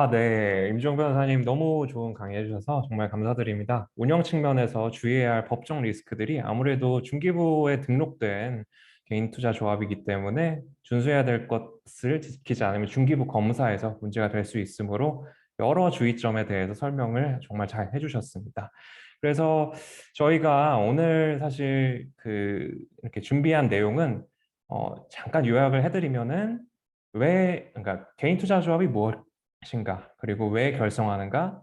네. 임종 변호사님 너무 좋은 강의 해주셔서 정말 감사드립니다. 운영 측면에서 주의해야 할 법적 리스크들이 아무래도 중기부에 등록된 개인 투자 조합이기 때문에 준수해야 될 것을 지키지 않으면 중기부 검사에서 문제가 될 수 있으므로 여러 주의점에 대해서 설명을 정말 잘 해주셨습니다. 그래서 저희가 오늘 사실 이렇게 준비한 내용은 잠깐 요약을 해드리면은 그러니까 개인 투자 조합이 무엇인가, 그리고 왜 결성하는가,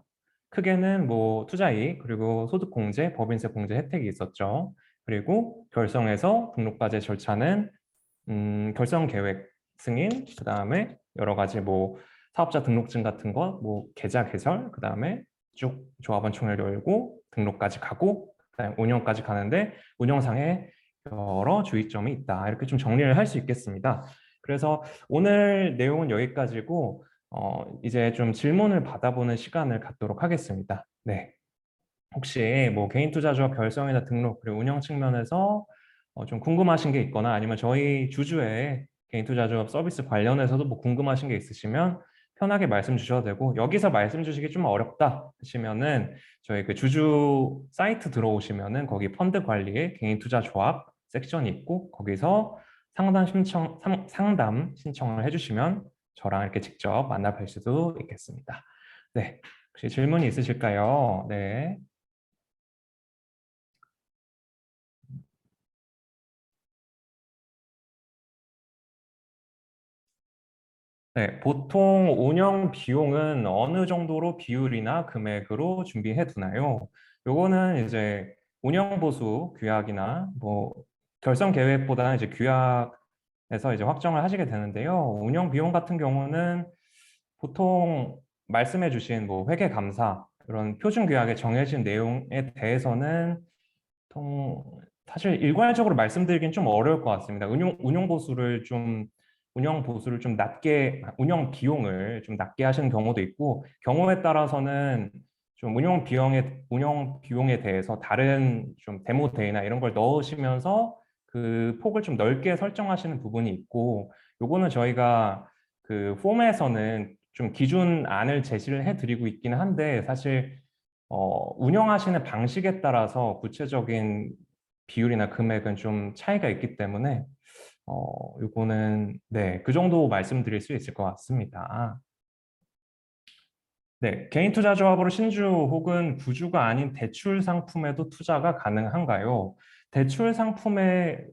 크게는 뭐 투자이익, 그리고 소득공제, 법인세 공제 혜택이 있었죠. 그리고 결성해서 등록과제 절차는 결성 계획 승인, 그 다음에 여러 가지 뭐 사업자 등록증 같은 거, 뭐 계좌 개설, 그 다음에 쭉 조합원 총회를 열고 등록까지 가고, 그다음에 운영까지 가는데 운영상에 여러 주의점이 있다. 이렇게 좀 정리를 할 수 있겠습니다. 그래서 오늘 내용은 여기까지고 이제 좀 질문을 받아보는 시간을 갖도록 하겠습니다. 네. 혹시 뭐 개인 투자조합 결성이나 등록 그리고 운영 측면에서 좀 궁금하신 게 있거나 아니면 저희 주주의 개인 투자 조합 서비스 관련해서도 뭐 궁금하신 게 있으시면 편하게 말씀 주셔도 되고, 여기서 말씀 주시기 좀 어렵다 하시면은 저희 그 주주 사이트 들어오시면은 거기 펀드 관리에 개인 투자 조합 섹션이 있고, 거기서 상담 신청을 해주시면 저랑 이렇게 직접 만나뵐 수도 있겠습니다. 네, 혹시 질문이 있으실까요? 네. 네, 보통 운영 비용은 어느 정도로 비율이나 금액으로 준비해 두나요? 요거는 이제 운영 보수 규약이나 뭐 결성 계획보다는 이제 규약에서 이제 확정을 하시게 되는데요. 운영 비용 같은 경우는 보통 말씀해 주신 뭐 회계 감사 이런 표준 규약에 정해진 내용에 대해서는 사실 일괄적으로 말씀드리긴 좀 어려울 것 같습니다. 운영 보수를 좀 낮게, 운영 비용을 좀 낮게 하시는 경우도 있고, 경우에 따라서는 좀 운영 비용에 대해서 다른 좀 데모 데이나 이런 걸 넣으시면서 그 폭을 좀 넓게 설정하시는 부분이 있고, 요거는 저희가 그 폼에서는 좀 기준안을 제시를 해드리고 있기는 한데, 사실 운영하시는 방식에 따라서 구체적인 비율이나 금액은 좀 차이가 있기 때문에 요거는 네, 그 정도 말씀드릴 수 있을 것 같습니다. 네, 개인 투자 조합으로 신주 혹은 구주가 아닌 대출 상품에도 투자가 가능한가요? 대출 상품에는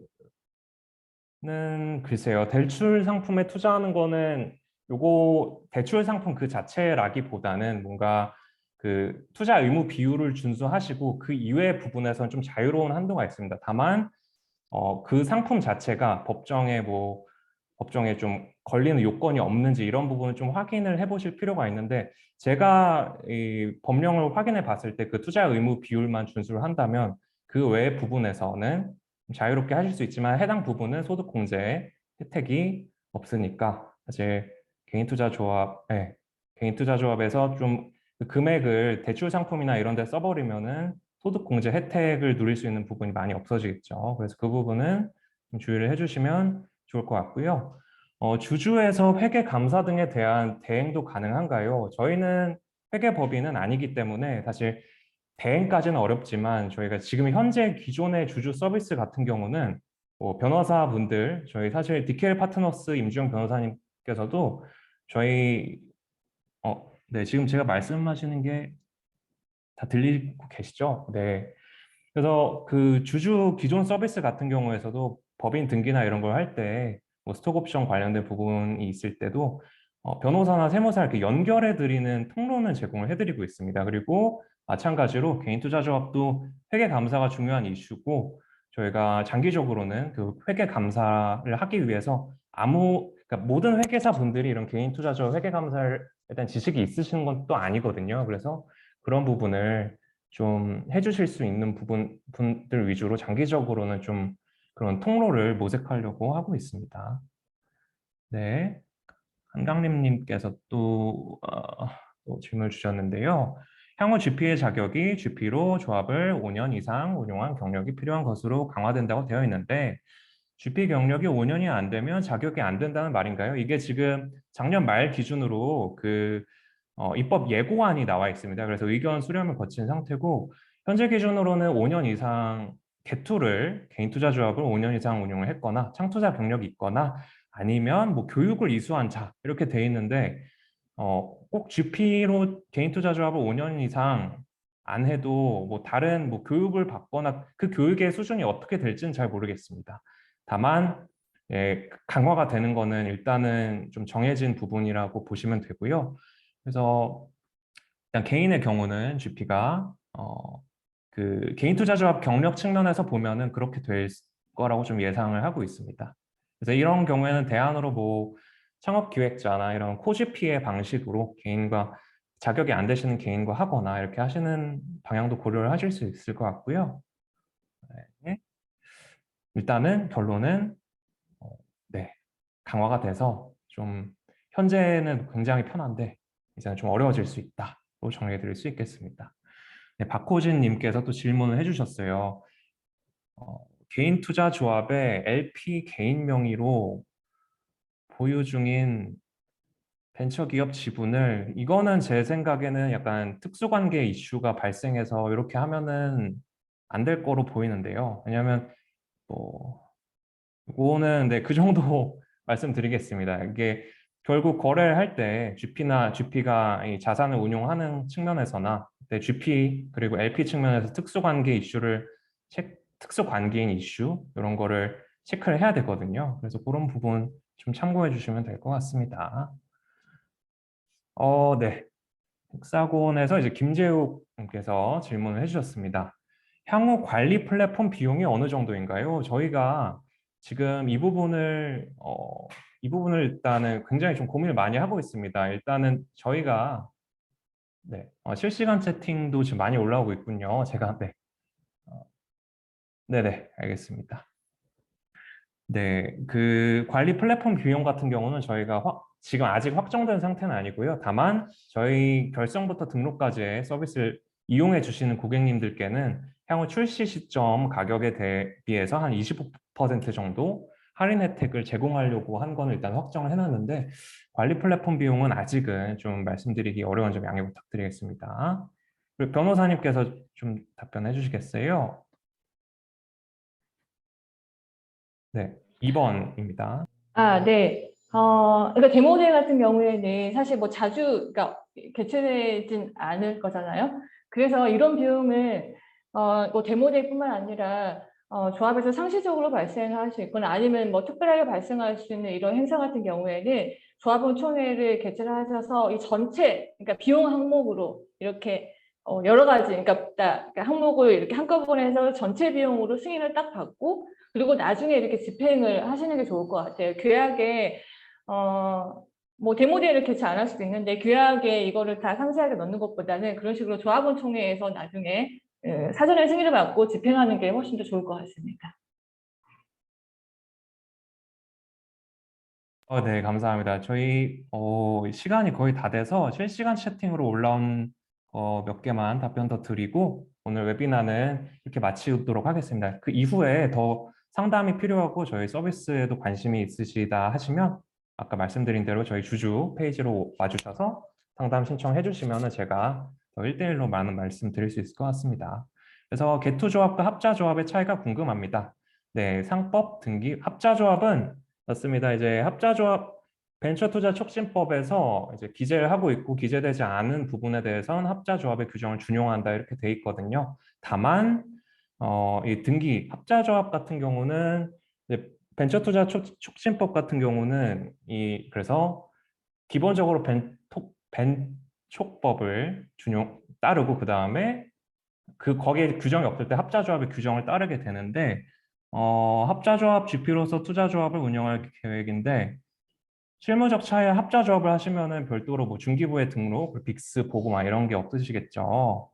글쎄요, 대출 상품에 투자하는 거는 요거 대출 상품 그 자체라기보다는 뭔가 그 투자 의무 비율을 준수하시고 그 이외의 부분에서는 좀 자유로운 한도가 있습니다. 다만 그 상품 자체가 법정에 좀 걸리는 요건이 없는지 이런 부분을 좀 확인을 해보실 필요가 있는데, 제가 이 법령을 확인해 봤을 때 그 투자 의무 비율만 준수를 한다면 그 외의 부분에서는 자유롭게 하실 수 있지만 해당 부분은 소득 공제 혜택이 없으니까 사실 개인 투자 조합에서 좀 그 금액을 대출 상품이나 이런 데 써버리면은 소득 공제 혜택을 누릴 수 있는 부분이 많이 없어지겠죠. 그래서 그 부분은 좀 주의를 해주시면 좋을 것 같고요. 주주에서 회계 감사 등에 대한 대행도 가능한가요? 저희는 회계법인은 아니기 때문에 사실 대행까지는 어렵지만, 저희가 지금 현재 기존의 주주 서비스 같은 경우는 뭐 변호사분들, 저희 사실 DKL 파트너스 임주영 변호사님께서도 저희 네, 지금 제가 말씀하시는 게 다 들리고 계시죠? 네. 그래서 그 주주 기존 서비스 같은 경우에서도 법인 등기나 이런 걸 할 때 뭐 스톡옵션 관련된 부분이 있을 때도 변호사나 세무사 이렇게 연결해 드리는 통로는 제공을 해드리고 있습니다. 그리고 마찬가지로 개인 투자 조합도 회계 감사가 중요한 이슈고, 저희가 장기적으로는 그 회계 감사를 하기 위해서 그러니까 모든 회계사 분들이 이런 개인 투자 조합 회계 감사에 대한 지식이 있으신 건 또 아니거든요. 그래서 그런 부분을 좀 해주실 수 있는 분들 위주로 장기적으로는 좀 그런 통로를 모색하려고 하고 있습니다. 네, 한강림님께서 또 질문을 주셨는데요. 향후 GP의 자격이 GP로 조합을 5년 이상 운용한 경력이 필요한 것으로 강화된다고 되어 있는데, GP 경력이 5년이 안 되면 자격이 안 된다는 말인가요? 이게 지금 작년 말 기준으로 그 입법 예고안이 나와 있습니다. 그래서 의견 수렴을 거친 상태고, 현재 기준으로는 5년 이상 개인 투자 조합을 5년 이상 운용을 했거나 창투자 경력이 있거나 아니면 뭐 교육을 이수한 자 이렇게 돼 있는데, 꼭 GP로 개인 투자 조합을 5년 이상 안 해도 뭐 다른 뭐 교육을 받거나 그 교육의 수준이 어떻게 될지는 잘 모르겠습니다. 다만 강화가 되는 거는 일단은 좀 정해진 부분이라고 보시면 되고요. 그래서 일단 개인의 경우는 GP가 그 개인 투자 조합 경력 측면에서 보면은 그렇게 될 거라고 좀 예상을 하고 있습니다. 그래서 이런 경우에는 대안으로 뭐 창업 기획자나 이런 코GP의 방식으로 개인과 자격이 안 되시는 개인과 하거나 이렇게 하시는 방향도 고려를 하실 수 있을 것 같고요. 네. 일단은 결론은 네, 강화가 돼서 좀 현재는 굉장히 편한데 이제는 좀 어려워질 수 있다로 정리해 드릴 수 있겠습니다. 네, 박호진 님께서 또 질문을 해주셨어요. 개인 투자 조합에 LP 개인 명의로 보유 중인 벤처기업 지분을 이거는 제 생각에는 약간 특수관계 이슈가 발생해서 이렇게 하면은 안 될 거로 보이는데요. 왜냐하면 뭐 이거는 네, 그 정도 말씀드리겠습니다. 이게 결국 거래를 할 때 GP가 이 자산을 운용하는 측면에서나 네, GP 그리고 LP 측면에서 특수관계 이슈를 특수관계인 이슈 이런 거를 체크를 해야 되거든요. 그래서 그런 부분 좀 참고해 주시면 될 것 같습니다. 네. 흑사곤에서 이제 김재욱님께서 질문을 해주셨습니다. 향후 관리 플랫폼 비용이 어느 정도인가요? 저희가 지금 이 부분을 일단은 굉장히 좀 고민을 많이 하고 있습니다. 일단은 저희가 네, 실시간 채팅도 지금 많이 올라오고 있군요. 제가 네, 네네, 알겠습니다. 네, 그 관리 플랫폼 비용 같은 경우는 저희가 지금 아직 확정된 상태는 아니고요. 다만 저희 결성부터 등록까지의 서비스를 이용해 주시는 고객님들께는 향후 출시 시점 가격에 대비해서 한 25% 정도 할인 혜택을 제공하려고 한 거는 일단 확정을 해놨는데 관리 플랫폼 비용은 아직은 좀 말씀드리기 어려운 점 양해 부탁드리겠습니다. 그리고 변호사님께서 좀 답변해 주시겠어요? 네, 2번입니다. 네. 그러니까 데모데이 같은 경우에는 사실 뭐 자주, 그러니까 개최되진 않을 거잖아요. 그래서 이런 비용을, 뭐 데모데이뿐만 아니라, 조합에서 상시적으로 발생할 수 있거나 아니면 뭐 특별하게 발생할 수 있는 이런 행사 같은 경우에는 조합원 총회를 개최를 하셔서 이 전체, 그러니까 비용 항목으로 이렇게 여러 가지, 그러니까 항목을 이렇게 한꺼번에 해서 전체 비용으로 승인을 딱 받고 그리고 나중에 이렇게 집행을 하시는 게 좋을 것 같아요. 규약에 뭐 데모데이를 개최 안 할 수도 있는데 규약에 이거를 다 상세하게 넣는 것보다는 그런 식으로 조합원 총회에서 나중에 사전에 승인을 받고 집행하는 게 훨씬 더 좋을 것 같습니다. 네, 감사합니다. 저희 시간이 거의 다 돼서 실시간 채팅으로 올라온 몇 개만 답변 더 드리고 오늘 웨비나는 이렇게 마치도록 하겠습니다. 그 이후에 더 상담이 필요하고 저희 서비스에도 관심이 있으시다 하시면 아까 말씀드린 대로 저희 주주 페이지로 와주셔서 상담 신청해 주시면 제가 더 1대1로 많은 말씀 드릴 수 있을 것 같습니다. 그래서 개투조합과 합자조합의 차이가 궁금합니다. 네, 상법 등기 합자조합은 맞습니다. 이제 합자조합 벤처투자 촉진법에서 이제 기재를 하고 있고 기재되지 않은 부분에 대해서는 합자조합의 규정을 준용한다 이렇게 돼 있거든요. 다만 이 등기 합자조합 같은 경우는 이제 벤처투자 촉진법 같은 경우는 그래서 기본적으로 벤촉법을 따르고 그 다음에 거기에 규정이 없을 때 합자조합의 규정을 따르게 되는데 합자조합 GP로서 투자조합을 운영할 계획인데 실무적 차이에 합자조합을 하시면은 별도로 뭐 중기부에 등록, 빅스 보고 막 이런 게 없으시겠죠.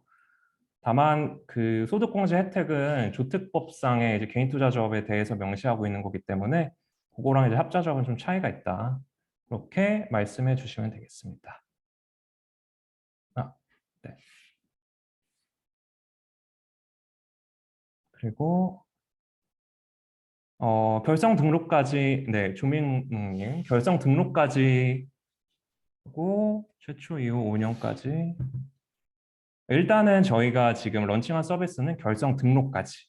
다만 그 소득공제 혜택은 조특법상의 이제 개인투자조합에 대해서 명시하고 있는 거기 때문에 그거랑 이제 합자조합은 좀 차이가 있다. 그렇게 말씀해 주시면 되겠습니다. 네. 그리고 결성 등록까지 네 조민님 결성 등록까지 하고 최초 이후 5년까지 일단은 저희가 지금 런칭한 서비스는 결성 등록까지의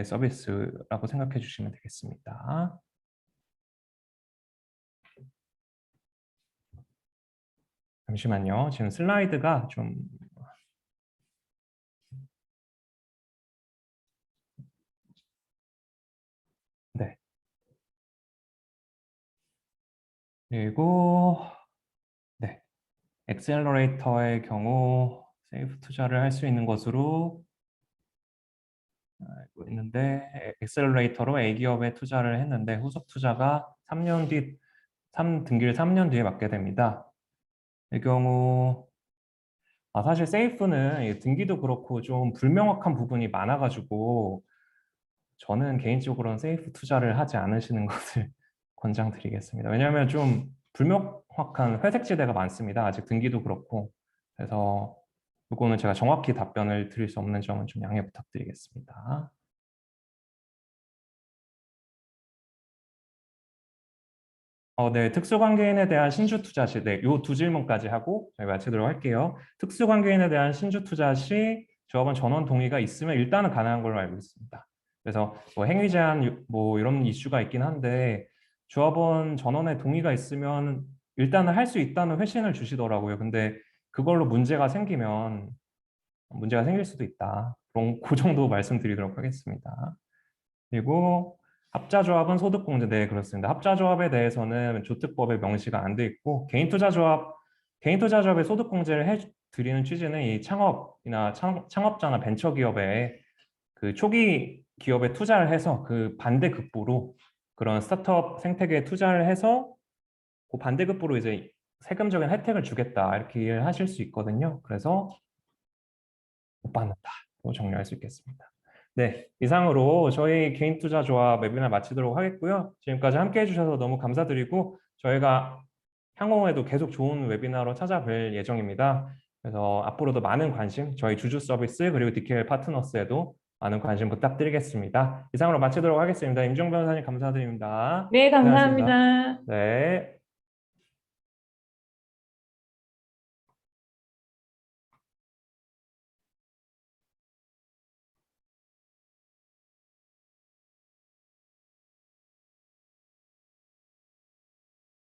서비스라고 생각해 주시면 되겠습니다. 잠시만요. 지금 슬라이드가 좀 네. 그리고 네. 엑셀러레이터의 경우 세이프 투자를 할 수 있는 것으로 알고 있는데 엑셀러레이터로 A기업에 투자를 했는데 후속 투자가 3년 뒤 등기를 3년 뒤에 받게 됩니다. 이 경우 사실 세이프는 이 등기도 그렇고 좀 불명확한 부분이 많아가지고 저는 개인적으로는 세이프 투자를 하지 않으시는 것을 권장드리겠습니다. 왜냐하면 좀 불명확한 회색지대가 많습니다. 아직 등기도 그렇고 그래서 이거는 제가 정확히 답변을 드릴 수 없는 점은 좀 양해 부탁드리겠습니다. 네, 특수관계인에 대한 신주 투자 시, 네, 요 두 질문까지 하고 저희 마치도록 할게요. 특수관계인에 대한 신주 투자 시 조합원 전원 동의가 있으면 일단은 가능한 걸로 알고 있습니다. 그래서 뭐 행위 제한 뭐 이런 이슈가 있긴 한데 조합원 전원의 동의가 있으면 일단은 할 수 있다는 회신을 주시더라고요. 근데 그걸로 문제가 생길 수도 있다. 그럼 그 정도 말씀드리도록 하겠습니다. 그리고 합자조합은 소득공제, 네, 그렇습니다. 합자조합에 대해서는 조특법에 명시가 안 돼 있고 개인투자조합의 소득공제를 해드리는 취지는 이 창업자나 벤처기업에 그 초기 기업에 투자를 해서 그 반대급부로 그런 스타트업 생태계에 투자를 해서 그 반대급부로 이제 세금적인 혜택을 주겠다 이렇게 이해를 하실 수 있거든요. 그래서 못 받는다고 정리할 수 있겠습니다. 네, 이상으로 저희 개인 투자 조합 웨비나 마치도록 하겠고요. 지금까지 함께 해주셔서 너무 감사드리고 저희가 향후에도 계속 좋은 웨비나로 찾아뵐 예정입니다. 그래서 앞으로도 많은 관심, 저희 주주 서비스 그리고 DKL 파트너스에도 많은 관심 부탁드리겠습니다. 이상으로 마치도록 하겠습니다. 임종 변호사님 감사드립니다. 네, 고생하셨습니다. 감사합니다. 네.